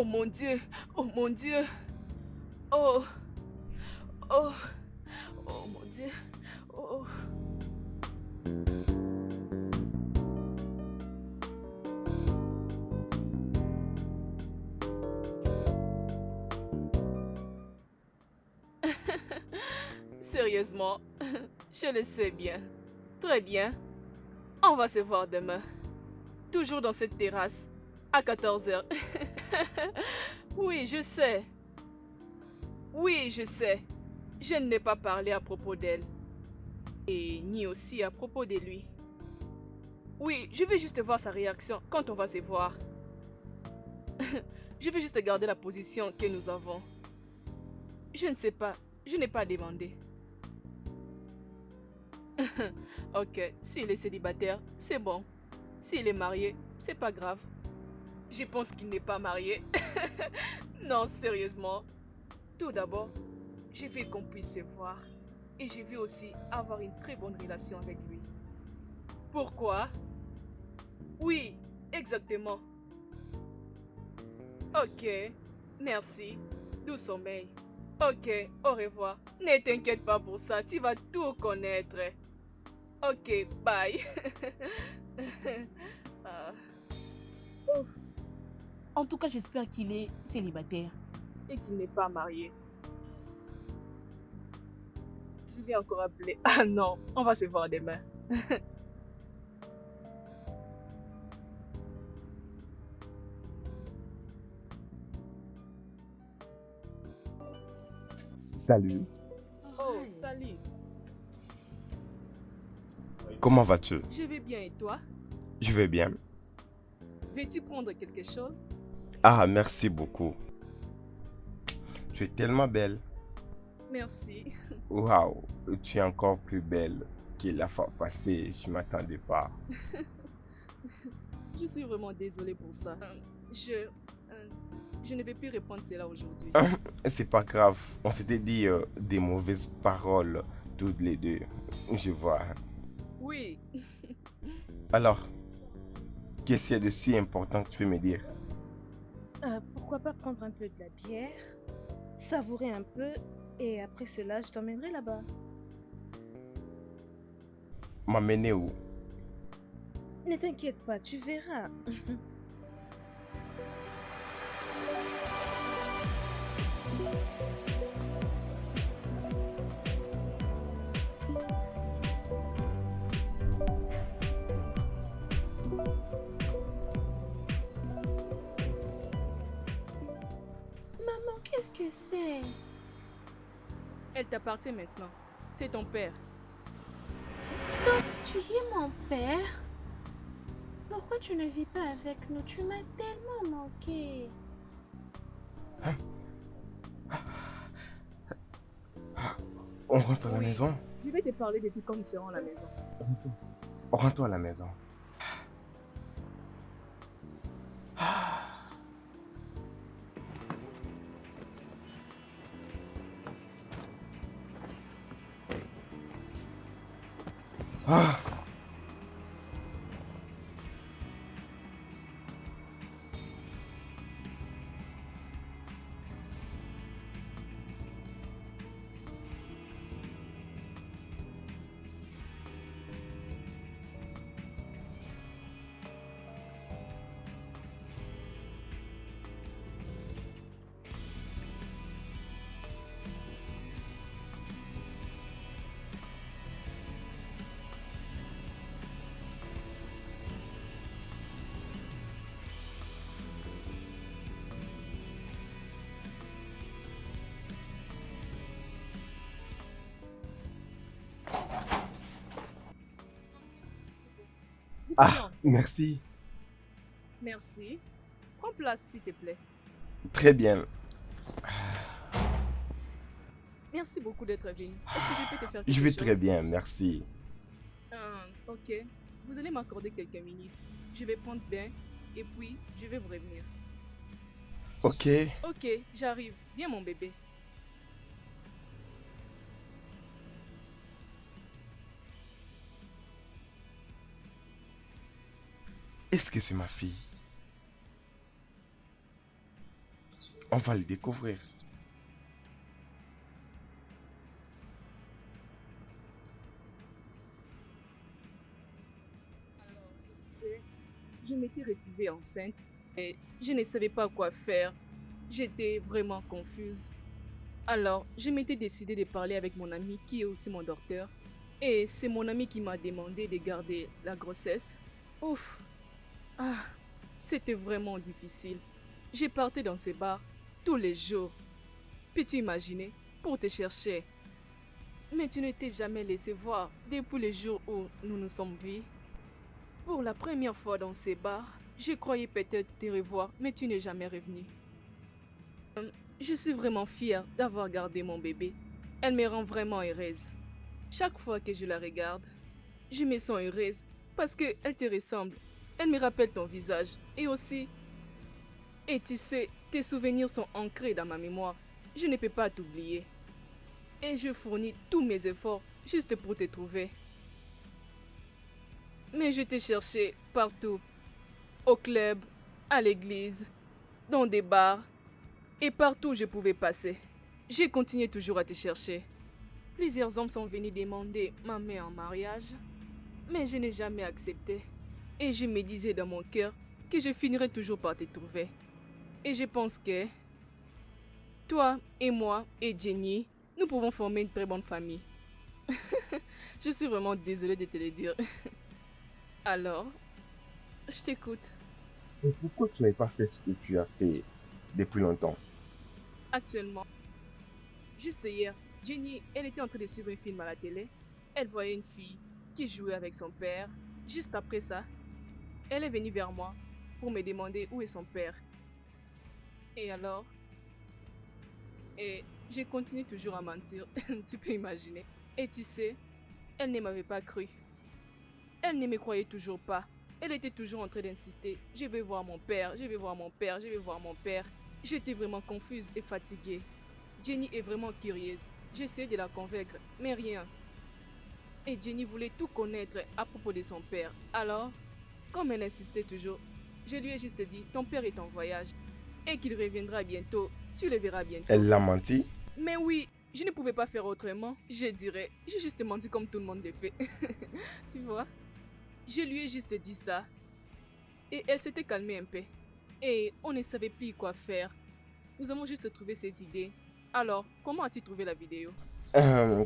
mon Dieu, oh mon Dieu. Oh mon Dieu. Oh. Sérieusement, je le sais bien. Très bien. On va se voir demain. Toujours dans cette terrasse, à 14h. Oui, je sais. Oui, je sais. Je n'ai pas parlé à propos d'elle. Et ni aussi à propos de lui. Oui, je vais juste voir sa réaction quand on va se voir. Je vais juste garder la position que nous avons. Je ne sais pas. Je n'ai pas demandé. Ok, s'il est célibataire, c'est bon. S'il est marié, c'est pas grave. Je pense qu'il n'est pas marié. Non, sérieusement. Tout d'abord, je veux qu'on puisse se voir. Et je veux aussi avoir une très bonne relation avec lui. Pourquoi? Oui, exactement. Ok, merci. Doux sommeil. Ok, au revoir. Ne t'inquiète pas pour ça, tu vas tout connaître. Ok, bye. En tout cas, j'espère qu'il est célibataire. Et qu'il n'est pas marié. Je vais encore appeler. Ah non, on va se voir demain. Salut. Oh, salut. Comment vas-tu? Je vais bien et toi? Je vais bien. Veux-tu prendre quelque chose? Ah, merci beaucoup. Tu es tellement belle. Merci. Waouh, tu es encore plus belle que la fois passée. Je ne m'attendais pas. Je suis vraiment désolée pour ça. Je ne vais plus répondre cela aujourd'hui. C'est pas grave. On s'était dit des mauvaises paroles toutes les deux. Je vois. Oui. Alors, qu'est-ce qu'il y a de si important que tu veux me dire? Pourquoi pas prendre un peu de la bière, savourer un peu Et après cela, je t'emmènerai là-bas. M'amener où? Ne t'inquiète pas, tu verras. Maman, qu'est-ce que c'est? Elle t'appartient maintenant. C'est ton père. Donc, tu es mon père? Pourquoi tu ne vis pas avec nous? Tu m'as tellement manqué. On rentre à la Oui. maison? Je vais te parler depuis quand nous serons à la maison. Rentre à la maison. Ah. Ah, merci. Merci. Prends place, s'il te plaît. Très bien. Merci beaucoup d'être venu. Est-ce que je peux te faire quelque Je vais chose? très bien, merci. Ok. Vous allez m'accorder quelques minutes. Je vais prendre bain et puis je vais vous revenir. Ok. Ok, j'arrive. Viens mon bébé. Est-ce que c'est ma fille? On va le découvrir. Je m'étais retrouvée enceinte et je ne savais pas quoi faire. J'étais vraiment confuse. Alors, je m'étais décidée de parler avec mon ami qui est aussi mon docteur. Et c'est mon ami qui m'a demandé de garder la grossesse. Ouf. Ah, c'était vraiment difficile. J'ai parté dans ces bars tous les jours. Peux-tu imaginer? Pour te chercher. Mais tu ne t'es jamais laissé voir depuis le jour où nous nous sommes vus. Pour la première fois dans ces bars, je croyais peut-être te revoir, mais tu n'es jamais revenu. Je suis vraiment fière d'avoir gardé mon bébé. Elle me rend vraiment heureuse. Chaque fois que je la regarde, je me sens heureuse parce qu'elle te ressemble. Elle me rappelle ton visage et aussi... Et tu sais, tes souvenirs sont ancrés dans ma mémoire. Je ne peux pas t'oublier. Et je fournis tous mes efforts juste pour te trouver. Mais je t'ai cherché partout. Au club, à l'église, dans des bars et partout où je pouvais passer. J'ai continué toujours à te chercher. Plusieurs hommes sont venus demander ma main en mariage, mais je n'ai jamais accepté. Et je me disais dans mon cœur que je finirais toujours par te trouver. Et je pense que toi et moi et Jenny, nous pouvons former une très bonne famille. Je suis vraiment désolée de te le dire. Alors, je t'écoute. Et pourquoi tu n'avais pas fait ce que tu as fait depuis longtemps? Actuellement, juste hier, Jenny, elle était en train de suivre un film à la télé. Elle voyait une fille qui jouait avec son père. Juste après ça, elle est venue vers moi pour me demander où est son père. Et alors, et j'ai continué toujours à mentir, tu peux imaginer. Et tu sais, elle ne m'avait pas cru. Elle ne me croyait toujours pas. Elle était toujours en train d'insister. Je vais voir mon père, je vais voir mon père, je vais voir mon père. J'étais vraiment confuse et fatiguée. Jenny est vraiment curieuse. J'essayais de la convaincre, mais rien. Et Jenny voulait tout connaître à propos de son père. Alors, comme elle insistait toujours, je lui ai juste dit, ton père est en voyage et qu'il reviendra bientôt. Tu le verras bientôt. Elle l'a menti? Mais oui, Je ne pouvais pas faire autrement. Je dirais, j'ai juste menti comme tout le monde le fait. Tu vois? Je lui ai juste dit ça. Et elle s'était calmée un peu. Et on ne savait plus quoi faire. Nous avons juste trouvé cette idée. Alors, comment as-tu trouvé la vidéo?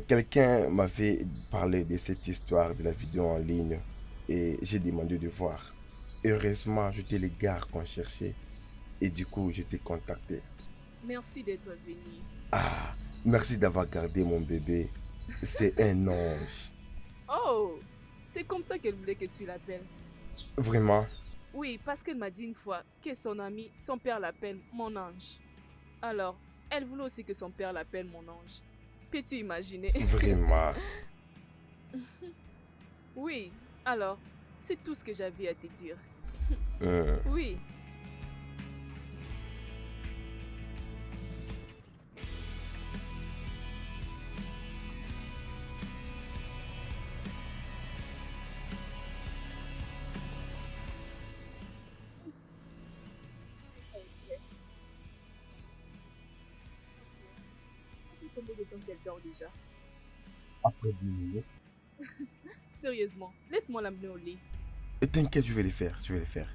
Quelqu'un m'avait parlé de cette histoire de la vidéo en ligne et j'ai demandé de voir. Heureusement, j'étais le gars qu'on cherchait et du coup, je t'ai contacté. Merci d'être venu. Ah, merci d'avoir gardé mon bébé. C'est un ange. Oh, c'est comme ça qu'elle voulait que tu l'appelles. Vraiment. Oui, parce qu'elle m'a dit une fois que son père l'appelle mon ange. Alors, elle voulait aussi que son père l'appelle mon ange. Peux-tu imaginer? Vraiment. Oui, alors, c'est tout ce que j'avais à te dire. Euh, Oui. Combien de temps qu'elle dort déjà? Après 10 minutes. Sérieusement, laisse-moi l'amener au lit. Et t'inquiète, je vais le faire. Je vais le faire.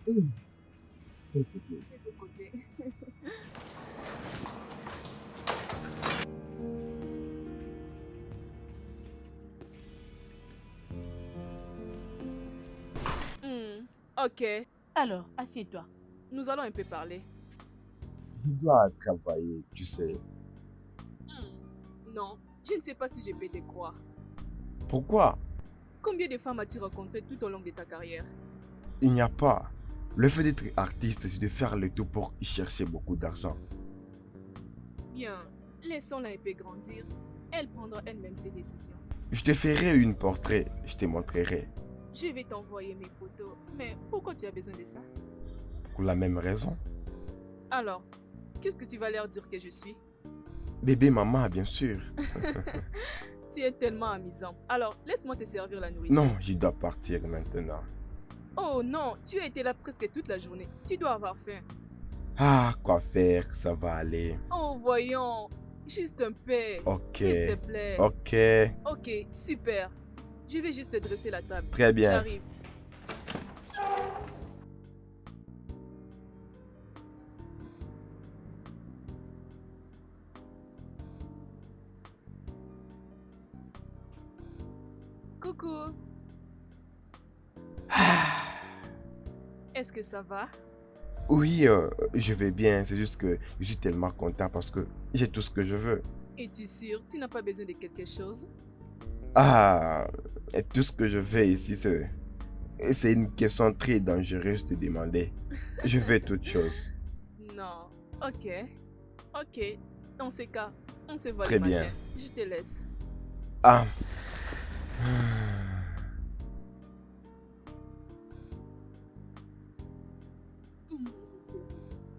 De ce côté. Ok, Alors, assieds-toi. nous allons un peu parler. Je dois travailler, tu sais. Non, je ne sais pas si je peux te croire. Pourquoi? Combien de femmes as-tu rencontré tout au long de ta carrière? Il n'y a pas. Le fait d'être artiste, c'est de faire le tout pour y chercher beaucoup d'argent. Bien, laissons-la un peu grandir. Elle prendra elle-même ses décisions. Je te ferai une portrait, je te montrerai. Je vais t'envoyer mes photos. Mais pourquoi tu as besoin de ça? Pour la même raison. Alors, qu'est-ce que tu vas leur dire que je suis? Bébé maman, bien sûr. Tu es tellement amusant. Alors, laisse-moi te servir la nourriture. Non, je dois partir maintenant. Oh non, tu as été là presque toute la journée. Tu dois avoir faim. Ah, quoi faire, ça va aller. Oh, voyons. Juste un peu. Ok. S'il te plaît. Ok, Ok, super. Je vais juste dresser la table. très bien. J'arrive. Coucou. Est-ce que ça va? Oui, je vais bien. C'est juste que je suis tellement content parce que j'ai tout ce que je veux. Es-tu sûr? Tu n'as pas besoin de quelque chose? Ah, et tout ce que je veux ici, c'est une question très dangereuse de demander. Je veux toute chose. Non. Ok. Ok. Dans ces cas, on se voit Très le bien. matin. Je te laisse. Ah.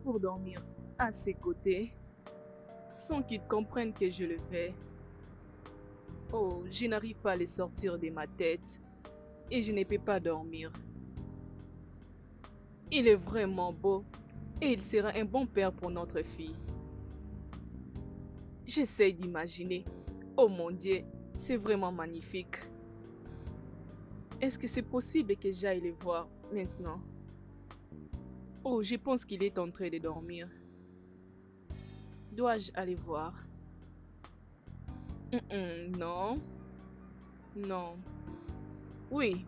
Pour dormir à ses côtés, sans qu'ils comprennent que je le fais. Oh, je n'arrive pas à les sortir de ma tête et je ne peux pas dormir. Il est vraiment beau et il sera un bon père pour notre fille. J'essaie d'imaginer. Oh mon Dieu, c'est vraiment magnifique. Est-ce que c'est possible que j'aille le voir maintenant? Oh, je pense qu'il est en train de dormir. Dois-je aller voir? Non. Non. Oui.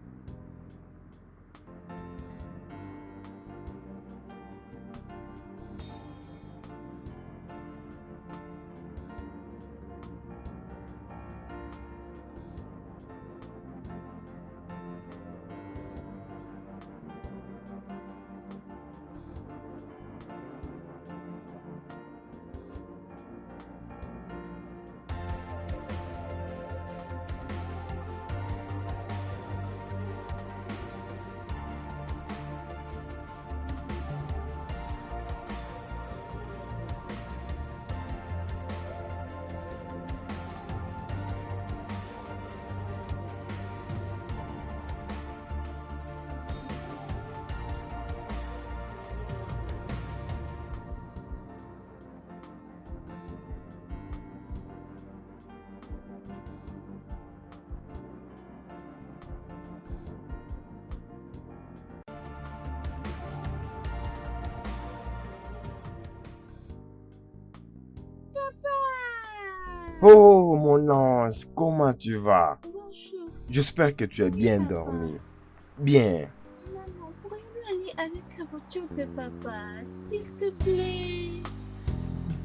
Oh, mon ange, comment tu vas? Bonjour. J'espère que tu as bien Papa. dormi. Bien. Maman, pourrions-nous aller avec la voiture de papa, s'il te plaît?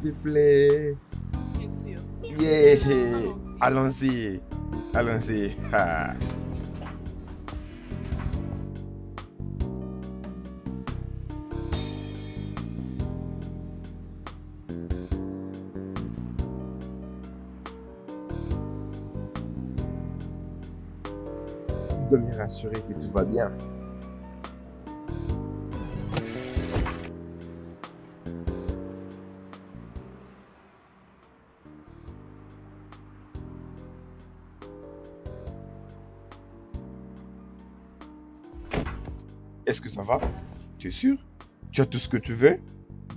S'il te plaît. Bien sûr. Merci, Yeah. maman. Allons-y. Allons-y. Ah. Tu dois me rassurer que tout va bien. Est-ce que ça va? Tu es sûr? Tu as tout ce que tu veux?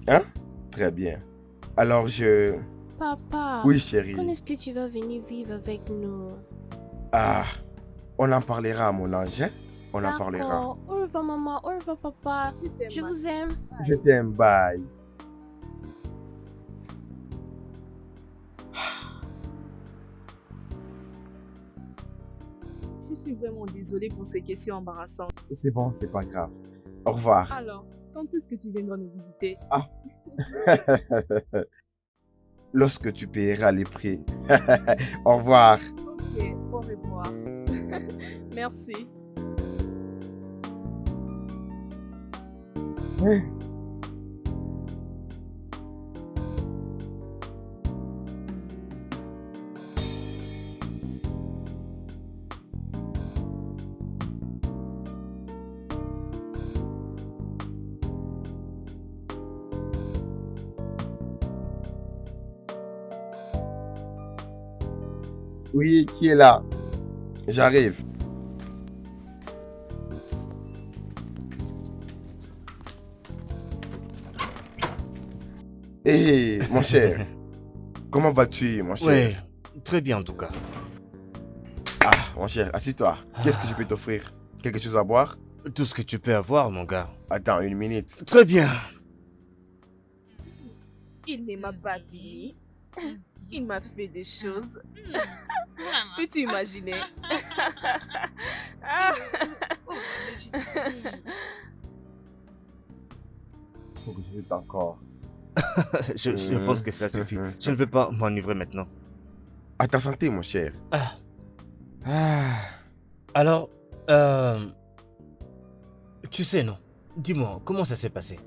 Hein? Très bien. Alors Papa, Oui, chérie. quand est-ce que tu vas venir vivre avec nous? Ah, on en parlera, mon ange. Hein? On en parlera. D'accord. Au revoir, maman. Au revoir, papa. Je vous aime. Je t'aime, bye. Je suis vraiment désolée pour ces questions embarrassantes. C'est bon, c'est pas grave. Au revoir. Alors, quand est-ce que tu viendras nous visiter? Lorsque tu paieras les prix. Au revoir. Ok, au revoir. Merci. Oui, qui est là? J'arrive. Hé, mon cher. Comment vas-tu, mon cher? Ouais, très bien en tout cas. Ah, mon cher, assieds-toi. Qu'est-ce que je peux t'offrir? Quelque chose à boire? Tout ce que tu peux avoir, mon gars. Attends, une minute. Très bien. Il ne m'a pas dit. Il m'a fait des choses. Vraiment. Peux-tu imaginer? Ah. Oh, mais je te dis. Faut que je t'en encore. Je pense que ça suffit. Je ne veux pas m'enivrer maintenant. À ta santé, mon cher. Ah. Ah. Alors, tu sais, non? Dis-moi, comment ça s'est passé?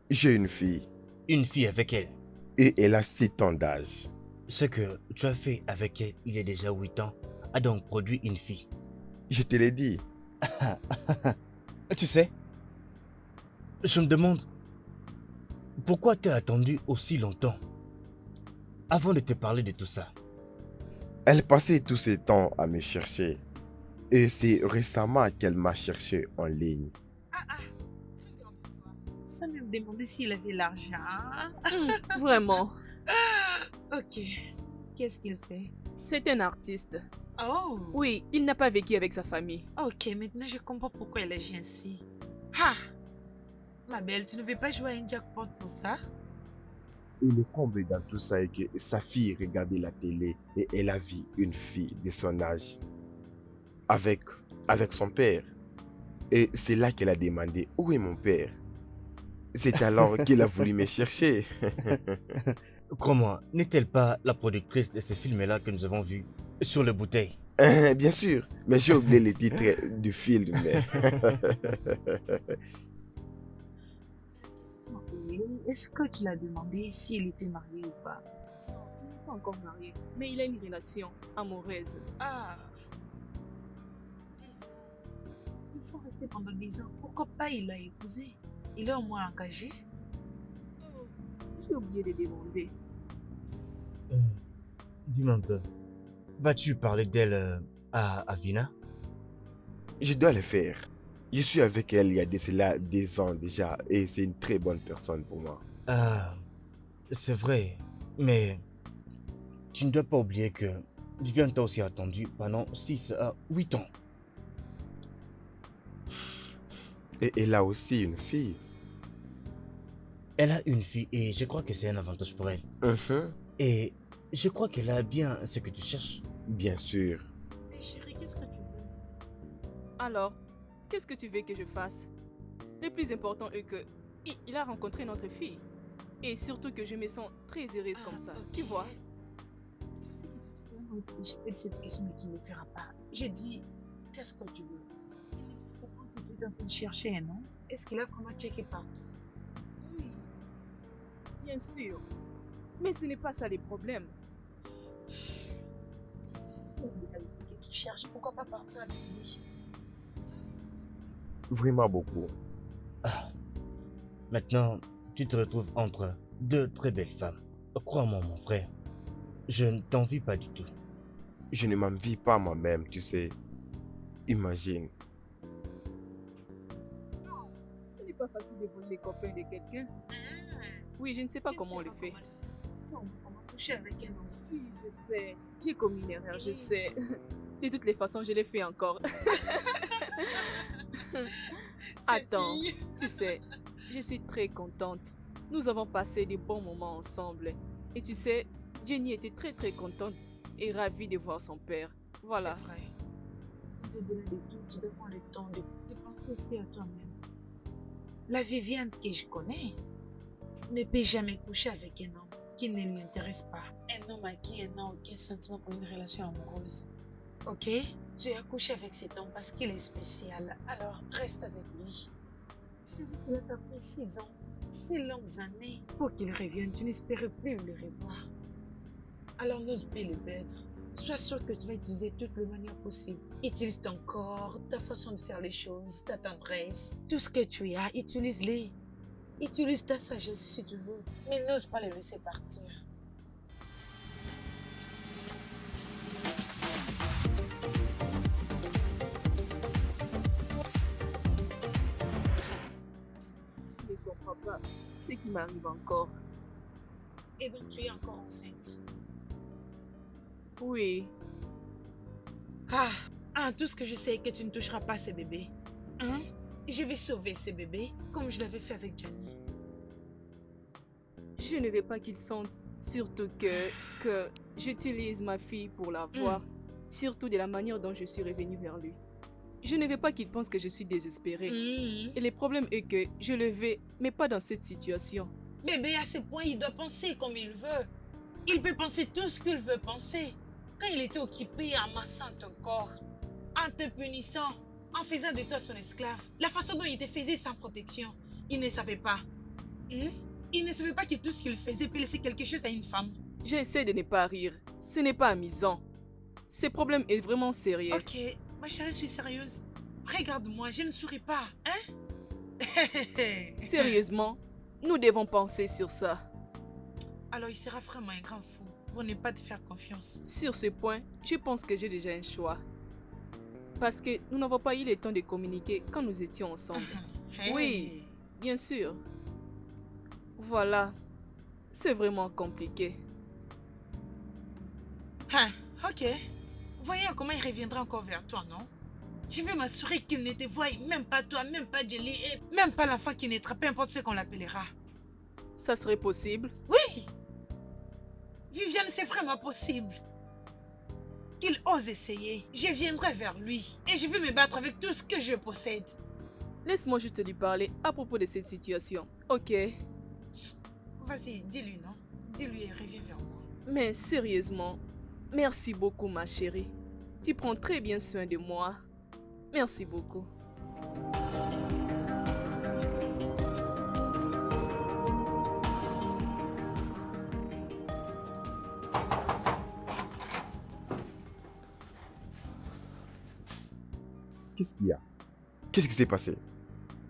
J'ai une fille. Une fille avec elle. Et elle a 7 ans d'âge. Ce que tu as fait avec elle il y a déjà 8 ans a donc produit une fille. Je te l'ai dit. Tu sais, je me demande pourquoi tu as attendu aussi longtemps avant de te parler de tout ça. Elle passait tous ses temps à me chercher. Et c'est récemment qu'elle m'a cherché en ligne. Ça me demandait s'il avait l'argent. Vraiment. Ok. Qu'est-ce qu'il fait? C'est un artiste. Oh. Oui, il n'a pas vécu avec sa famille. Ok, maintenant je comprends pourquoi elle agit ainsi. Ha! Ma belle, tu ne veux pas jouer à un jackpot pour ça? Et le comble dans tout ça est que sa fille regardait la télé et elle a vu une fille de son âge avec son père. Et c'est là qu'elle a demandé où est mon père. C'est alors qu'il a voulu me chercher. Comment n'est-elle pas la productrice de ces films-là que nous avons vus sur les bouteilles? Bien sûr, mais j'ai oublié les titres du film. Mais... Est-ce que tu l'as demandé s'il était marié ou pas? Non, il n'est pas encore marié, mais il a une relation amoureuse. Ah. Ils sont restés pendant 10 ans. Pourquoi pas il l'a épousé? Il est au moins engagé? J'ai oublié de demander. Dis-moi un peu. Vas-tu parler d'elle à Vina? Je dois le faire. Je suis avec elle il y a de cela des ans déjà et c'est une très bonne personne pour moi. Ah, c'est vrai, mais tu ne dois pas oublier que Viviane t'a aussi attendu pendant 6 à 8 ans. Et elle a aussi une fille. Elle a une fille et je crois que c'est un avantage pour elle. Mhm. Et Je crois qu'elle a bien ce que tu cherches. Bien sûr. Mais chérie, qu'est-ce que tu veux? Alors, qu'est-ce que tu veux que je fasse? Le plus important est que il a rencontré notre fille. Et surtout que je me sens très heureuse comme ça, ok. tu vois. J'ai fait cette question, mais tu ne le feras pas. J'ai dit, qu'est-ce que tu veux? Il faut pas que tu es en train de chercher, non? Est-ce qu'il a vraiment checké partout? Oui, bien sûr. Mais ce n'est pas ça le problème. Que tu cherches, pourquoi pas partir avec lui? Vraiment beaucoup. Maintenant, tu te retrouves entre deux très belles femmes. Crois-moi, mon frère, je ne t'envie pas du tout. Je ne m'envie pas moi-même, tu sais. Imagine. Ce n'est pas facile de voler les copains de quelqu'un. Oui, je ne sais pas comment on le fait. Comment coucher avec un homme? Oui, je sais. J'ai commis une erreur, je sais. De toutes les façons, je l'ai fait encore. Attends, tu sais, je suis très contente. Nous avons passé de bons moments ensemble. Et tu sais, Jenny était très contente et ravie de voir son père. Voilà. C'est vrai. Au-delà de tout, tu dois prendre le temps de penser aussi à toi-même. La Viviane que je connais ne peut jamais coucher avec un homme qui ne lui intéresse pas. Un homme à qui elle n'a aucun sentiment pour une relation amoureuse. Ok? Tu as couché avec cet homme parce qu'il est spécial. Alors reste avec lui. Cela t'a pris 6 ans, 6 longues années pour qu'il revienne. Tu n'espérais plus le revoir. Alors n'ose plus le perdre. Sois sûr que tu vas utiliser toutes les manières possibles. Utilise ton corps, ta façon de faire les choses, ta tendresse, tout ce que tu as, utilise-les. Utilise ta sagesse si tu veux, mais n'ose pas le laisser partir. Je ne comprends pas ce qui m'arrive encore. Et donc tu es encore enceinte. Oui, Tout ce que je sais est que tu ne toucheras pas ces bébés. Hein? Je vais sauver ces bébés comme je l'avais fait avec Johnny. je ne veux pas qu'il sente surtout que j'utilise ma fille pour la voir. Surtout de la manière dont je suis revenue vers lui. Je ne veux pas qu'il pense que je suis désespérée. Et le problème est que je le veux, mais pas dans cette situation. Bébé, à ce point, il doit penser comme il veut. Il peut penser tout ce qu'il veut penser. Quand il était occupé en massant ton corps, en te punissant, en faisant de toi son esclave, la façon dont il te faisait sans protection, il ne savait pas. Il ne savait pas que tout ce qu'il faisait peut laisser quelque chose à une femme. J'essaie de ne pas rire. Ce n'est pas amusant. Ce problème est vraiment sérieux. Ok, ma chérie, je suis sérieuse. Regarde-moi, je ne souris pas, hein? Sérieusement, nous devons penser sur ça. Alors il sera vraiment un grand fou pour ne pas te faire confiance. Sur ce point, je pense que j'ai déjà un choix. Parce que nous n'avons pas eu le temps de communiquer quand nous étions ensemble. Oui, bien sûr. Voilà. C'est vraiment compliqué. Ok. Voyons comment il reviendra encore vers toi, non? Je vais m'assurer qu'il ne te voie même pas toi, même pas Jelly, et même pas l'enfant qui naîtra, peu importe ce qu'on l'appellera. Ça serait possible? Oui! Viviane, c'est vraiment possible. Qu'il ose essayer. Je viendrai vers lui et je vais me battre avec tout ce que je possède. Laisse-moi juste lui parler à propos de cette situation, ok? Vas-y, dis-lui, non? Dis-lui et reviens vers moi. Mais sérieusement, merci beaucoup ma chérie. Tu prends très bien soin de moi. Merci beaucoup. Qu'est-ce qu'il y a? Qu'est-ce qui s'est passé?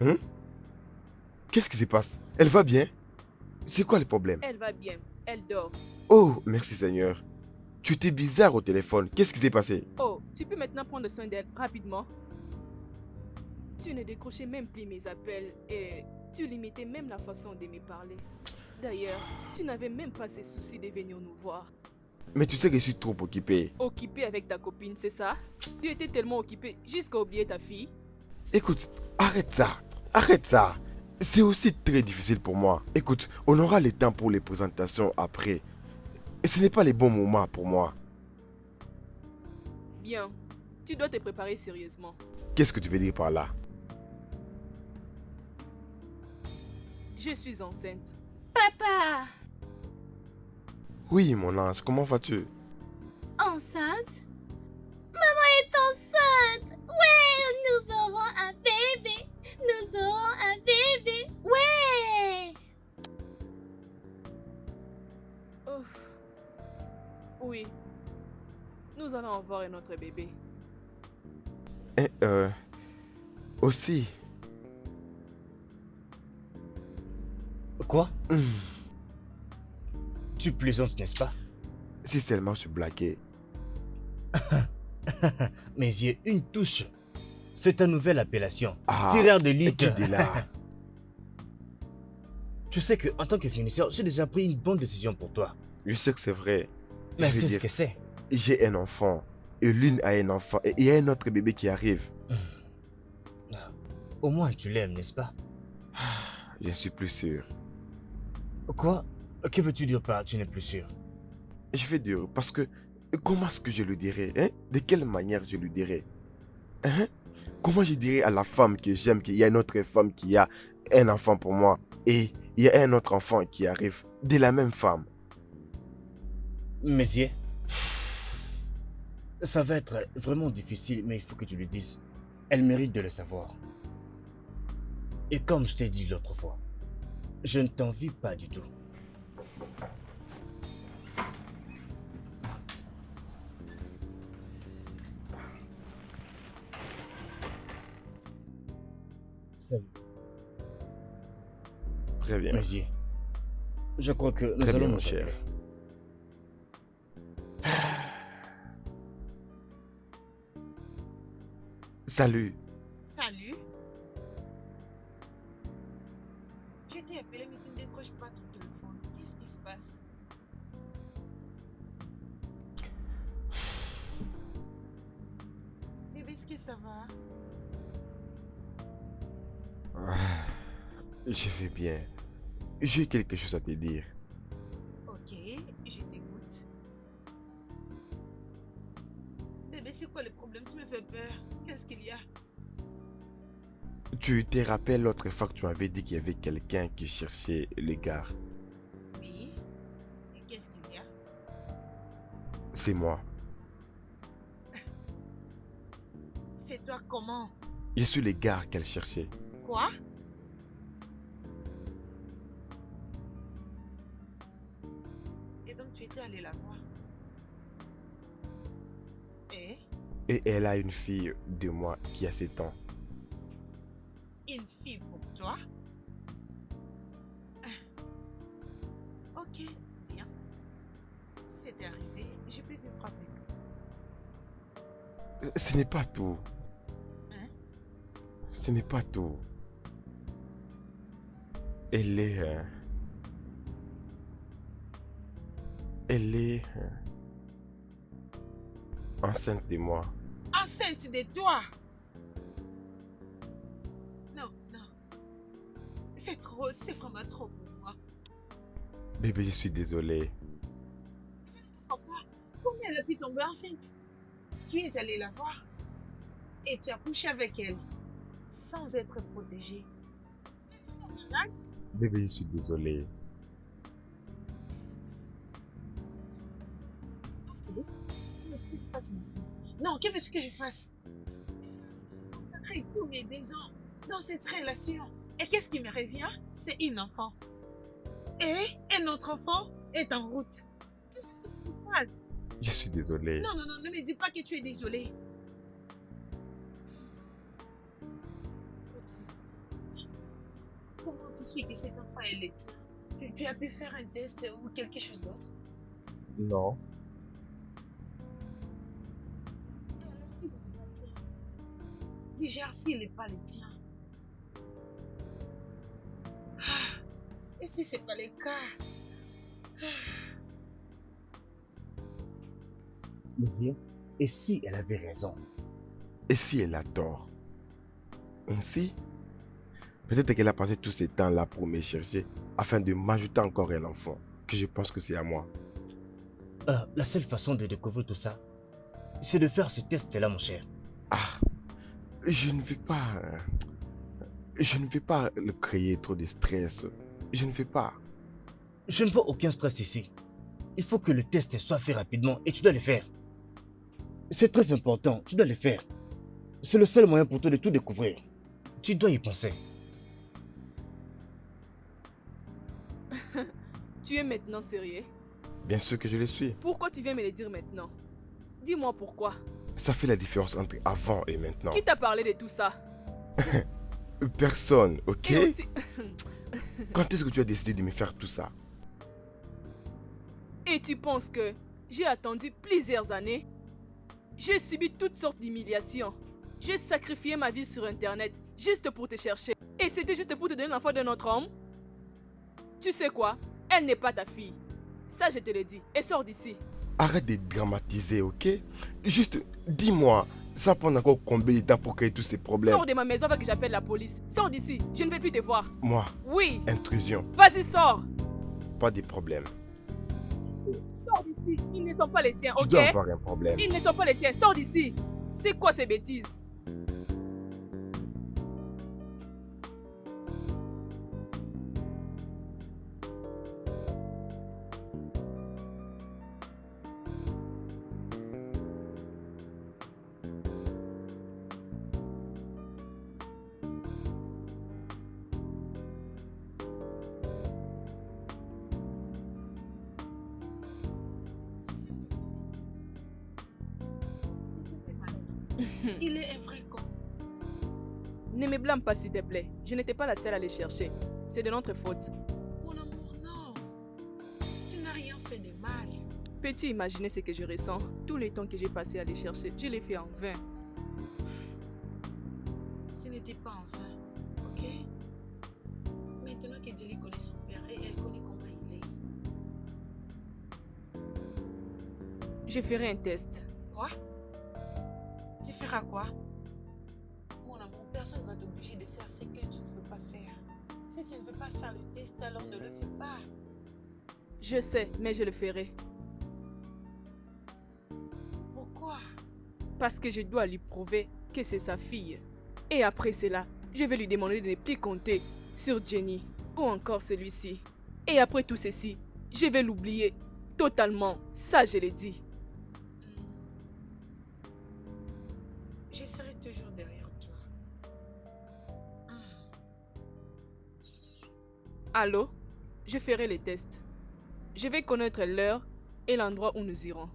Hein? Qu'est-ce qui se passe? Elle va bien? C'est quoi le problème? Elle va bien. Elle dort. Oh, merci Seigneur. Tu étais bizarre au téléphone. Qu'est-ce qui s'est passé? Oh, tu peux maintenant prendre soin d'elle rapidement? Tu ne décrochais même plus mes appels et tu limitais même la façon de me parler. D'ailleurs, tu n'avais même pas ce souci de venir nous voir. Mais tu sais que je suis trop occupé. Occupé avec ta copine, c'est ça? Tu étais tellement occupé jusqu'à oublier ta fille? Écoute, arrête ça. Arrête ça. C'est aussi très difficile pour moi. Écoute, on aura le temps pour les présentations après. Et ce n'est pas les bons moments pour moi. Bien, tu dois te préparer sérieusement. Qu'est-ce que tu veux dire par là? Je suis enceinte. Papa, Oui, mon ange, comment vas-tu? enceinte? Maman est enceinte! Ouais, nous aurons un bébé! Nous aurons un bébé! Ouais! Ouf. Oui, nous allons avoir un autre bébé. Et, aussi, Quoi? Tu plaisantes, n'est-ce pas? si seulement je blaguais. Mes yeux, une touche. C'est ta nouvelle appellation. Ah, Tireur de ligue. qui dit là? Tu sais que en tant que finisseur, j'ai déjà pris une bonne décision pour toi. Je sais que c'est vrai. Mais Je veux c'est ce dire, que c'est. j'ai un enfant. Et l'une a un enfant. Et il y a un autre bébé qui arrive. Au moins tu l'aimes, n'est-ce pas? Je ne suis plus sûr. Quoi? Que veux-tu dire par tu n'es plus sûr? Je vais dire, parce que comment est-ce que je le dirais, hein? De quelle manière je le dirais? Hein? Comment je dirais à la femme que j'aime qu'il y a une autre femme qui a un enfant pour moi et il y a un autre enfant qui arrive de la même femme? Mes yeux. Ça va être vraiment difficile, mais il faut que tu lui dises. Elle mérite de le savoir. Et comme je t'ai dit l'autre fois, je ne t'envie pas du tout. Salut, Très bien. mes yeux. Je crois que nous Très allons bien, nous mon cher. appeler. Salut. Salut. Je t'ai appelé, mais tu ne décroches pas ton téléphone. Qu'est-ce qui se passe? Bébé, est-ce que ça va? Je vais bien. J'ai quelque chose à te dire. Ok, je t'écoute. Bébé, c'est quoi le problème? Tu me fais peur. Qu'est-ce qu'il y a? Tu te rappelles l'autre fois que tu m'avais dit qu'il y avait quelqu'un qui cherchait le gars? Oui. Et qu'est-ce qu'il y a? C'est moi. C'est toi comment? Je suis le gars qu'elle cherchait. Quoi? Et donc tu étais allé la voir? Et Et elle a une fille de moi qui a 7 ans. une fille pour toi? Ok, bien. C'est arrivé, je peux vivre avec. Ce n'est pas tout. Hein? Ce n'est pas tout. Elle est... Elle est... enceinte de moi. Enceinte de toi? Non, non. C'est trop, c'est vraiment trop pour moi. Bébé, je suis désolé. Papa, comment elle a pu tomber enceinte? Tu es allé la voir et tu as couché avec elle sans être protégée. Bébé, je suis désolé. Non, que veux-tu que je fasse? Après tous mes 10 ans dans cette relation, et qu'est-ce qui me revient? C'est une enfant. Et un autre enfant est en route. Je suis désolé. Non, non, non, ne me dis pas que tu es désolé. Comment tu suis que cet enfant est le tien? Tu as pu faire un test ou quelque chose d'autre? Non. Déjà, s'il n'est pas le tien. Ah, et si c'est pas le cas? Mes yeux. Et si elle avait raison? Et si elle a tort? Ainsi, peut-être qu'elle a passé tout ce temps-là pour me chercher afin de m'ajouter encore un enfant, que je pense que c'est à moi. La seule façon de découvrir tout ça, c'est de faire ce test-là, mon cher. Ah, je ne vais pas... Je ne vais pas le créer trop de stress. Je ne vais pas. Je ne vois aucun stress ici. Il faut que le test soit fait rapidement et tu dois le faire. C'est très important, tu dois le faire. C'est le seul moyen pour toi de tout découvrir. Tu dois y penser. Tu es maintenant sérieux? Bien sûr que je le suis. Pourquoi tu viens me le dire maintenant? Dis-moi pourquoi. Ça fait la différence entre avant et maintenant. Qui t'a parlé de tout ça? Personne, ok? Et aussi... Quand est-ce que tu as décidé de me faire tout ça? Et tu penses que j'ai attendu plusieurs années? J'ai subi toutes sortes d'humiliations. J'ai sacrifié ma vie sur Internet juste pour te chercher. Et c'était juste pour te donner l'enfant d'un autre homme? Tu sais quoi? Elle n'est pas ta fille. Ça, je te le dis. Et sors d'ici. Arrête de dramatiser, ok? Juste, dis-moi, ça prend encore combien de temps pour créer tous ces problèmes? Sors de ma maison avant que j'appelle la police. Sors d'ici. Je ne veux plus te voir. Moi, Oui. intrusion, Vas-y, sors. pas de problème. Sors d'ici. Ils ne sont pas les tiens, Tu ok? dois avoir un problème. Ils ne sont pas les tiens. Sors d'ici. C'est quoi ces bêtises? Il est un vrai con. Ne me blâme pas, s'il te plaît. Je n'étais pas la seule à les chercher. C'est de notre faute. Mon amour, non. Tu n'as rien fait de mal. Peux-tu imaginer ce que je ressens? Tout le temps que j'ai passé à les chercher, je l'ai fait en vain. Ce n'était pas en vain, ok? Maintenant que Jelly connaît son père et elle connaît comment il est. Je ferai un test. Quoi? Tu feras quoi? Mon amour, personne ne va t'obliger de faire ce que tu ne veux pas faire. Si tu ne veux pas faire le test, alors ne le fais pas. Je sais, mais je le ferai. Pourquoi? Parce que je dois lui prouver que c'est sa fille. Et après cela, je vais lui demander de ne plus compter sur Jenny ou encore celui-ci. Et après tout ceci, je vais l'oublier totalement. Ça, je l'ai dit. Je serai toujours derrière toi. Allô? Je ferai les tests. Je vais connaître l'heure et l'endroit où nous irons.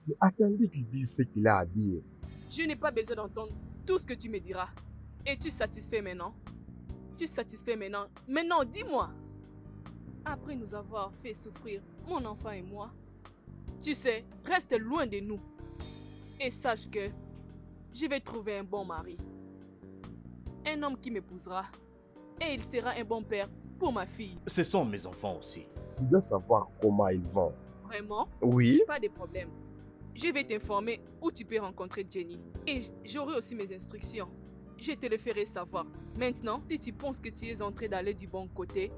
Mais attendez qu'il dise ce qu'il a à dire. Je n'ai pas besoin d'entendre tout ce que tu me diras. Es-tu satisfait maintenant? Tu es satisfait maintenant? Maintenant, dis-moi. Après nous avoir fait souffrir, mon enfant et moi, tu sais, reste loin de nous. Et sache que je vais trouver un bon mari. Un homme qui m'épousera. Et il sera un bon père pour ma fille. Ce sont mes enfants aussi. Tu dois savoir comment ils vont. Vraiment? Oui? Pas de problème. Je vais t'informer où tu peux rencontrer Jenny. Et j'aurai aussi mes instructions. Je te le ferai savoir. Maintenant, si tu penses que tu es en train d'aller du bon côté,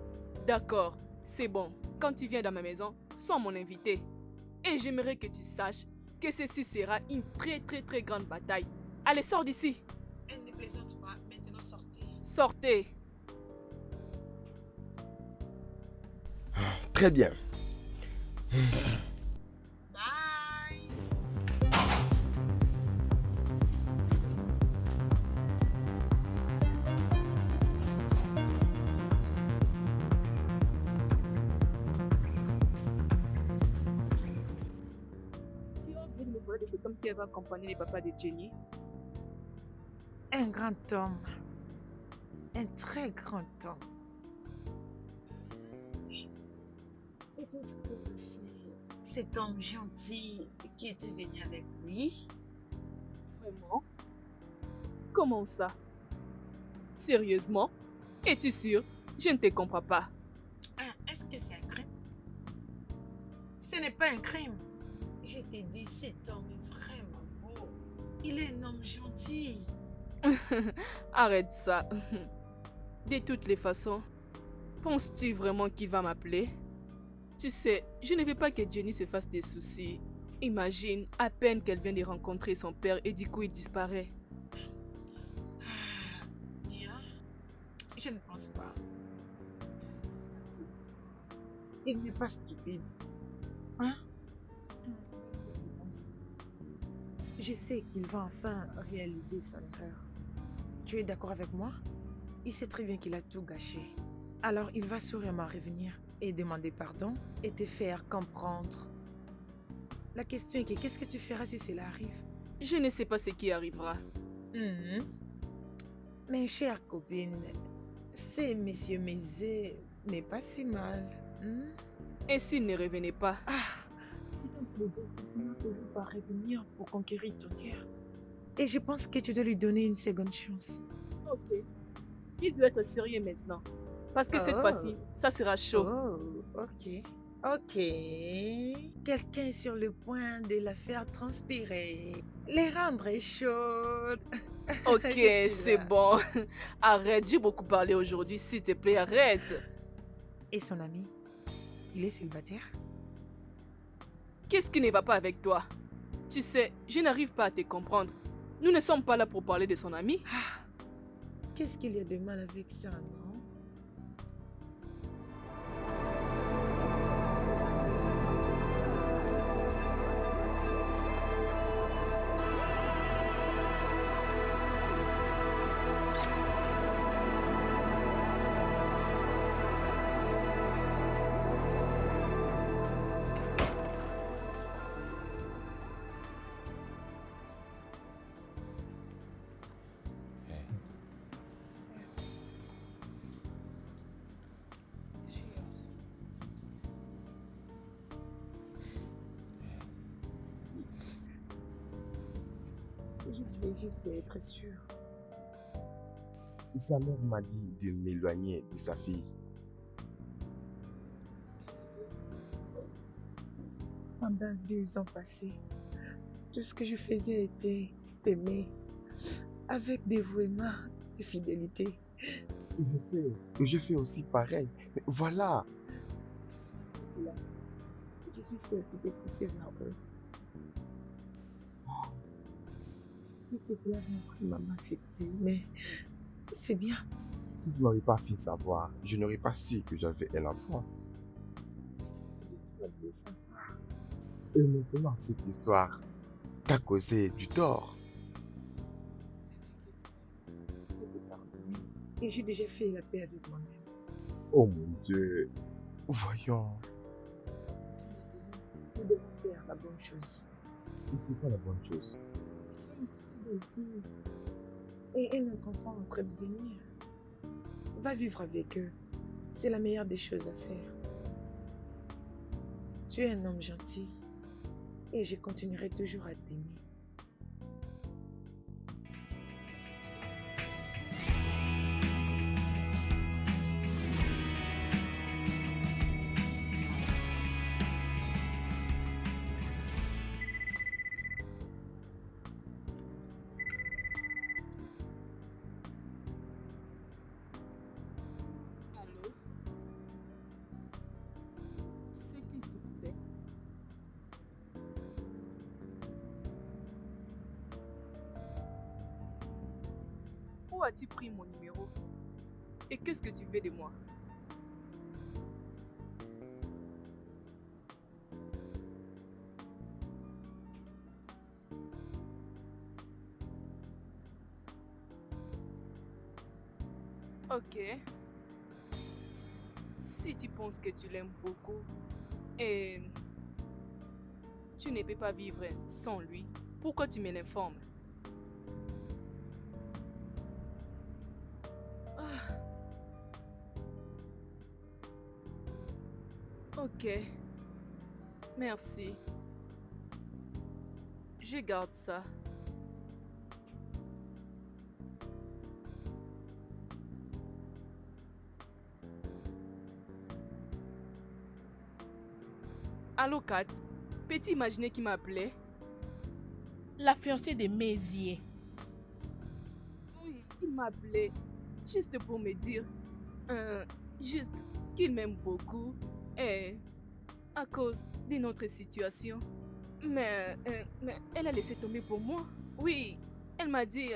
d'accord, c'est bon. Quand tu viens dans ma maison, sois mon invité. Et j'aimerais que tu saches que ceci sera une très grande bataille. Allez, sors d'ici. Elle ne plaisante pas. Maintenant, sortez. Sortez. Très bien. Bye. Tu as oublié de me parler de cet homme qui va accompagner le papa de Jenny. Un grand homme. Un très grand homme. Peut-être que c'est cet homme gentil qui était venu avec lui. Vraiment? Comment ça? Sérieusement? Es-tu sûr? Je ne te comprends pas. Est-ce Est-ce que c'est un crime? Ce n'est pas un crime. Je t'ai dit, cet homme est vraiment beau. Il est un homme gentil. Arrête ça. De toutes les façons, penses-tu vraiment qu'il va m'appeler? Tu sais, je ne veux pas que Jenny se fasse des soucis. Imagine, à peine qu'elle vient de rencontrer son père et du coup il disparaît. Bien, je ne pense pas. Il n'est pas stupide. Hein? Je sais qu'il va enfin réaliser son erreur. Tu es d'accord avec moi? Il sait très bien qu'il a tout gâché. Alors il va sûrement revenir et demander pardon et te faire comprendre. La question est que qu'est-ce que tu feras si cela arrive? Je ne sais pas ce qui arrivera. Mhm. Mes chères copines, ce monsieur Mézé n'est pas si mal. Hmm? Et s'il ne revenait pas? Donc le gars finira toujours par revenir pour conquérir ton cœur. Et je pense que tu dois lui donner une seconde chance. Ok. Il doit être sérieux maintenant. Parce que cette Oh. fois-ci, ça sera chaud. Oh, ok. Ok. Quelqu'un est sur le point de la faire transpirer. Les rendre chaudes. Ok, Je suis c'est là. bon. Arrête, j'ai beaucoup parlé aujourd'hui. S'il te plaît, arrête. Et son ami? Il est célibataire? Qu'est-ce qui ne va pas avec toi? Tu sais, je n'arrive pas à te comprendre. Nous ne sommes pas là pour parler de son ami. Qu'est-ce qu'il y a de mal avec ça, non? Je voulais juste être sûr. Sa mère m'a dit de m'éloigner de sa fille. Pendant 2 ans passés, tout ce que je faisais était t'aimer avec dévouement et fidélité. Je fais aussi pareil. Mais voilà. Là, je suis celle qui t'ai poussé vers eux. C'était vraiment affecté, mais c'est bien. Si tu n'aurais pas fait savoir, je n'aurais pas su que j'avais un enfant. Et maintenant, cette histoire t'a causé du tort. Et j'ai déjà fait la paix avec moi-même. Oh mon Dieu. Voyons. Nous devons faire la bonne chose. Et c'est quoi la bonne chose? Et un autre enfant en train de venir. Va vivre avec eux. C'est la meilleure des choses à faire. Tu es un homme gentil. Et je continuerai toujours à t'aimer. Allô? C'est qui, s'il vous plaît? Où as-tu pris mon numéro? Et qu'est-ce que tu veux de moi? Ok. Si tu penses que tu l'aimes beaucoup et tu ne peux pas vivre sans lui, pourquoi tu me l'informes? Ah. Ok. Merci. Je garde ça. Allô, Kat? Peux-tu imaginer qui m'appelait? La fiancée de Mézier. Oui, il m'appelait juste pour me dire juste qu'il m'aime beaucoup et à cause de notre situation. Mais elle a laissé tomber pour moi. Oui, elle m'a dit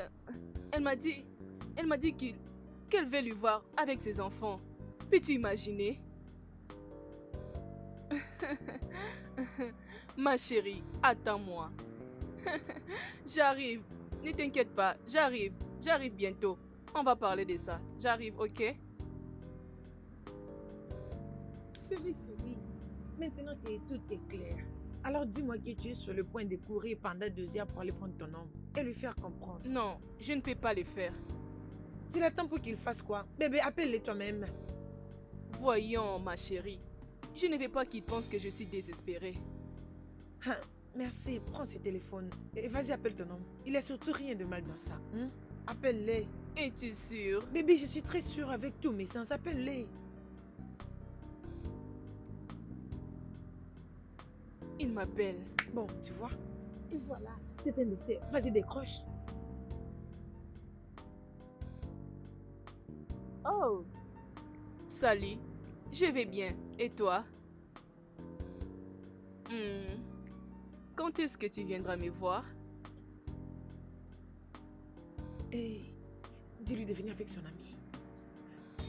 qu'elle veut lui voir avec ses enfants. Peux-tu imaginer? Ma chérie, attends-moi. J'arrive. Ne t'inquiète pas, j'arrive. J'arrive bientôt. On va parler de ça. J'arrive, ok? Bébé chérie, maintenant que tout est clair, alors dis-moi que tu es sur le point de courir pendant 2 heures pour aller prendre ton homme et lui faire comprendre. Non, je ne peux pas le faire. S'il attend pour qu'il fasse quoi? Bébé, appelle-le toi-même. Voyons, ma chérie. Je ne veux pas qu'il pense que je suis désespérée. Hein, merci, prends ce téléphone et vas-y, appelle ton homme. Il n'y a surtout rien de mal dans ça. Hein? Appelle-les. Es-tu sûre? Bébé, je suis très sûre avec tous mes sens. Appelle-les. Il m'appelle. Bon, tu vois? Et voilà, c'est un essai. Vas-y, décroche. Oh! Salut, je vais bien. Et toi? Quand est-ce que tu viendras me voir? Hey, dis-lui de venir avec son ami.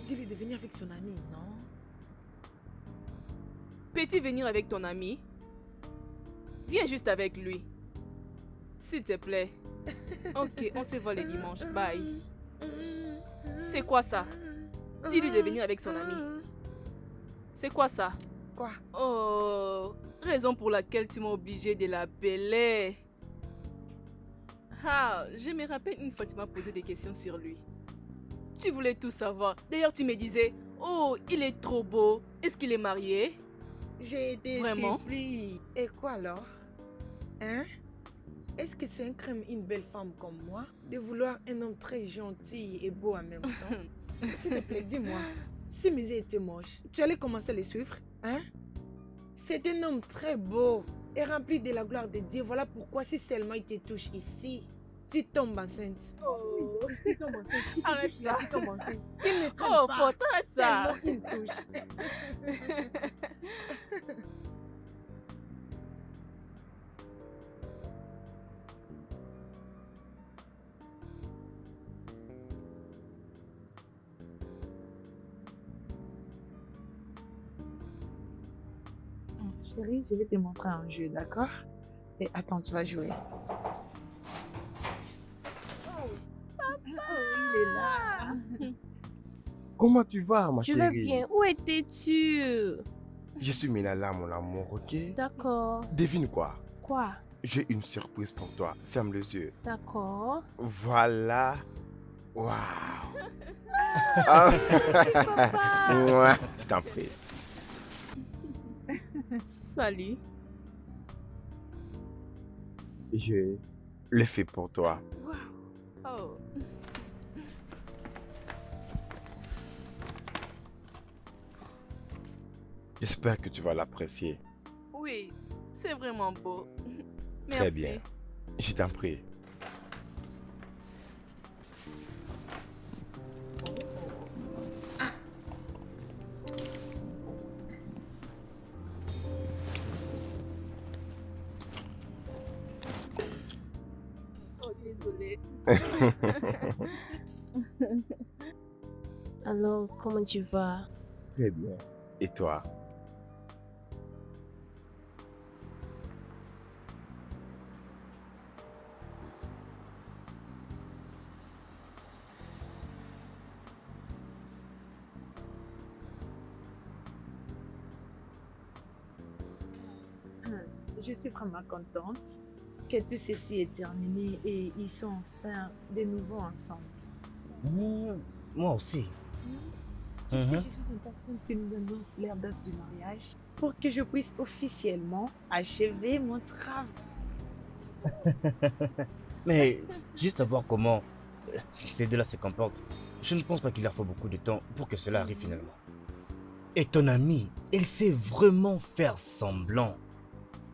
Dis-lui de venir avec son ami, non? Peux-tu venir avec ton ami? Viens juste avec lui. S'il te plaît. Ok, on se voit le dimanche. Bye. C'est quoi ça? Dis-lui de venir avec son ami. C'est quoi ça? Quoi? Oh, raison pour laquelle tu m'as obligé de l'appeler. Ah, je me rappelle une fois tu m'as posé des questions sur lui. Tu voulais tout savoir. D'ailleurs, tu me disais, oh, il est trop beau. Est-ce qu'il est marié? J'ai été Vraiment? surpris. Et quoi alors? Hein? Est-ce que c'est un crime, une belle femme comme moi, de vouloir un homme très gentil et beau en même temps? S'il te plaît, dis-moi, si Mézier était moche, tu allais commencer à le suivre? Hein? C'est un homme très beau et rempli de la gloire de Dieu. Voilà pourquoi si seulement il te touche ici, tu tombes enceinte. Oh, Tu tombes enceinte. Si tu Arrête touches là, ça. tu tombes enceinte. Il ne traîne oh, pas. pourtant ça. Seulement une touche. Chérie, je vais te montrer un jeu, d'accord? Et attends, tu vas jouer. il est là. Comment tu vas, ma Je chérie? vais bien. Où étais-tu? Je suis Minala, mon amour, ok? D'accord. Devine quoi? Quoi? J'ai une surprise pour toi. Ferme les yeux. D'accord. Voilà. Waouh. Ah. Mouah, je t'en prie. Salut. Je le fais pour toi. Oh. J'espère que tu vas l'apprécier. Oui, c'est vraiment beau. Merci. Très bien. Je t'en prie. Oh, désolée. Alors, comment tu vas? Très bien. Et toi? Je suis vraiment contente que tout ceci est terminé et ils sont enfin de nouveau ensemble. Moi aussi. Tu sais, je suis impatiente que nous annonce leur date du mariage pour que je puisse officiellement achever mon travail. Mais juste à voir comment ces deux-là se comportent, je ne pense pas qu'il leur faut beaucoup de temps pour que cela arrive finalement. Et ton amie, elle sait vraiment faire semblant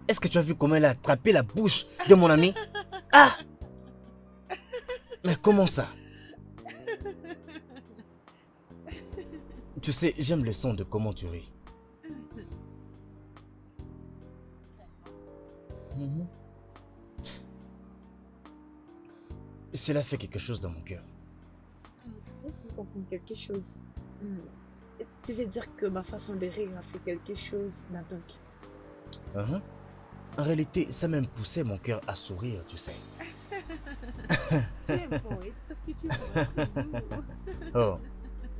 Est-ce que tu as vu comment elle a attrapé la bouche de mon ami? Ah! Mais comment ça? Tu sais, j'aime le son de comment tu ris. Mhm. Cela fait quelque chose dans mon cœur. Laisse-moi comprendre quelque chose. Tu veux dire que ma façon de rire a fait quelque chose dans ton cœur? Mhm. En réalité, ça même poussait mon cœur à sourire, tu sais. Tu es poète parce que tu es vraiment très doux. Oh,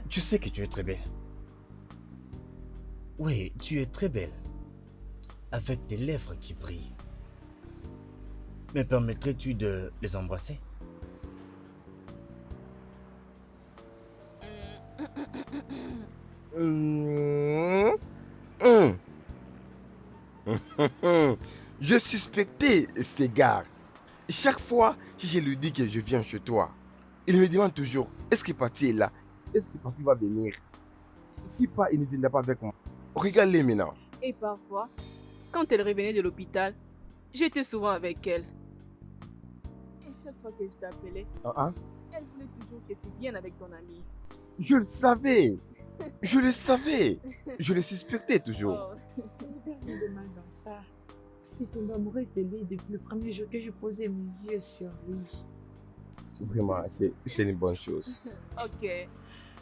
tu sais que tu es très belle. Oui, tu es très belle. Avec tes lèvres qui brillent. Me permettrais-tu de les embrasser? Je suspectais ces gars. Chaque fois que je lui dis que je viens chez toi, il me demande toujours, est-ce que Patty est là? Est-ce que Patty va venir? Si pas, il ne viendra pas avec moi. Regarde-les maintenant. Et parfois, quand elle revenait de l'hôpital, j'étais souvent avec elle. Et chaque fois que je t'appelais, elle voulait toujours que tu viennes avec ton ami. Je le savais. Je le savais. Je le suspectais toujours. Oh. Il n'y a rien de mal dans ça. Je suis tombée amoureuse de lui depuis le premier jour que je posais mes yeux sur lui. Vraiment, c'est une bonne chose. Ok.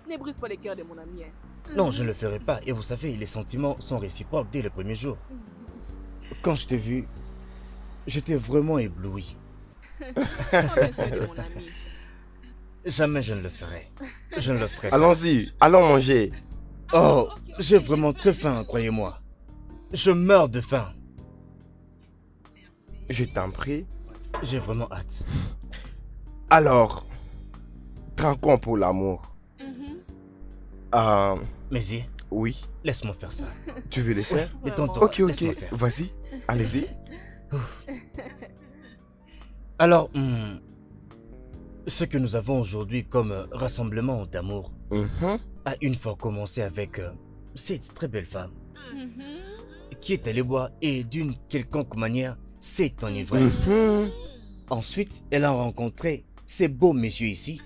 Ne brise pas les cœurs de mon ami. Hein. Non, je ne le ferai pas. Et vous savez, les sentiments sont réciproques dès le premier jour. Quand je t'ai vu, j'étais vraiment ébloui. Bien sûr de mon ami. Jamais je ne le ferai. Je ne le ferai pas. Allons-y, allons manger. Oh, j'ai vraiment très faim, croyez-moi. Je meurs de faim. Je t'en prie. J'ai vraiment hâte. Alors, trinquons pour l'amour. Mais y, Oui, laisse-moi faire ça. tu veux les faire? Détends-toi. Ok, laisse-moi ok, faire. vas-y, allez-y. Alors, ce que nous avons aujourd'hui comme rassemblement d'amour a une fois commencé avec cette très belle femme qui est allée boire et d'une quelconque manière s'est enivrée. Ensuite, elle a rencontré ces beaux messieurs ici,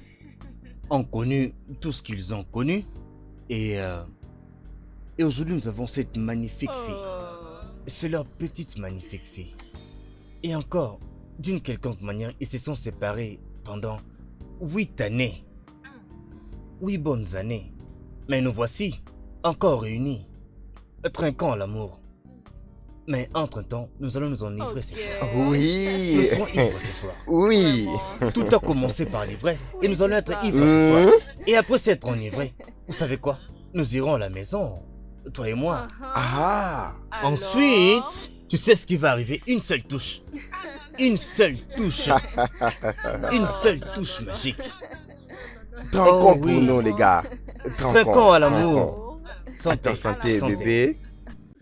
ont connu tout ce qu'ils ont connu et aujourd'hui nous avons cette magnifique fille. C'est leur petite magnifique fille. Et encore, d'une quelconque manière, ils se sont séparés pendant 8 années. 8 bonnes années. Mais nous voici, encore réunis, trinquant à l'amour. Mais entre-temps, nous allons nous enivrer ce soir. Oui. Nous serons ivres ce soir. Oui. Tout a commencé par l'ivresse et nous allons être ivres ce soir. Et après s'être enivrés, vous savez quoi? Nous irons à la maison, toi et moi. Ah. Ensuite, tu sais ce qui va arriver? Une seule touche. Une seule touche. Une seule touche magique. Trinquons Oh, pour oui. nous, les gars. Trinquons à l'amour. À ta santé, bébé.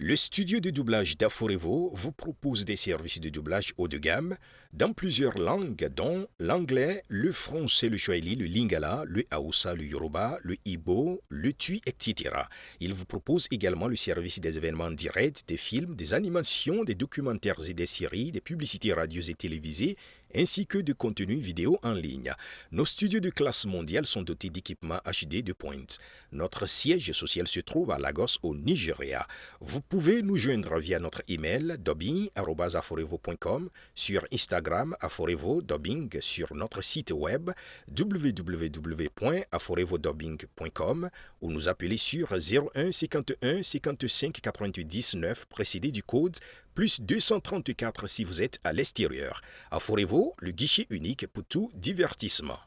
Le studio de doublage d'Aforevo vous propose des services de doublage haut de gamme dans plusieurs langues, dont l'anglais, le français, le swahili, le lingala, le hausa, le yoruba, le ibo, le tui, etc. Il vous propose également le service des événements directs, des films, des animations, des documentaires et des séries, des publicités radios et télévisées, ainsi que de contenus vidéo en ligne. Nos studios de classe mondiale sont dotés d'équipements HD de pointe. Notre siège social se trouve à Lagos, au Nigeria. Vous pouvez nous joindre via notre email dubbing@aforevo.com, sur Instagram Aforevo Dubbing, sur notre site web www.aforevodubbing.com ou nous appeler sur 01 51 55 88 19 précédé du code plus 234 si vous êtes à l'extérieur. Aforevo, le guichet unique pour tout divertissement.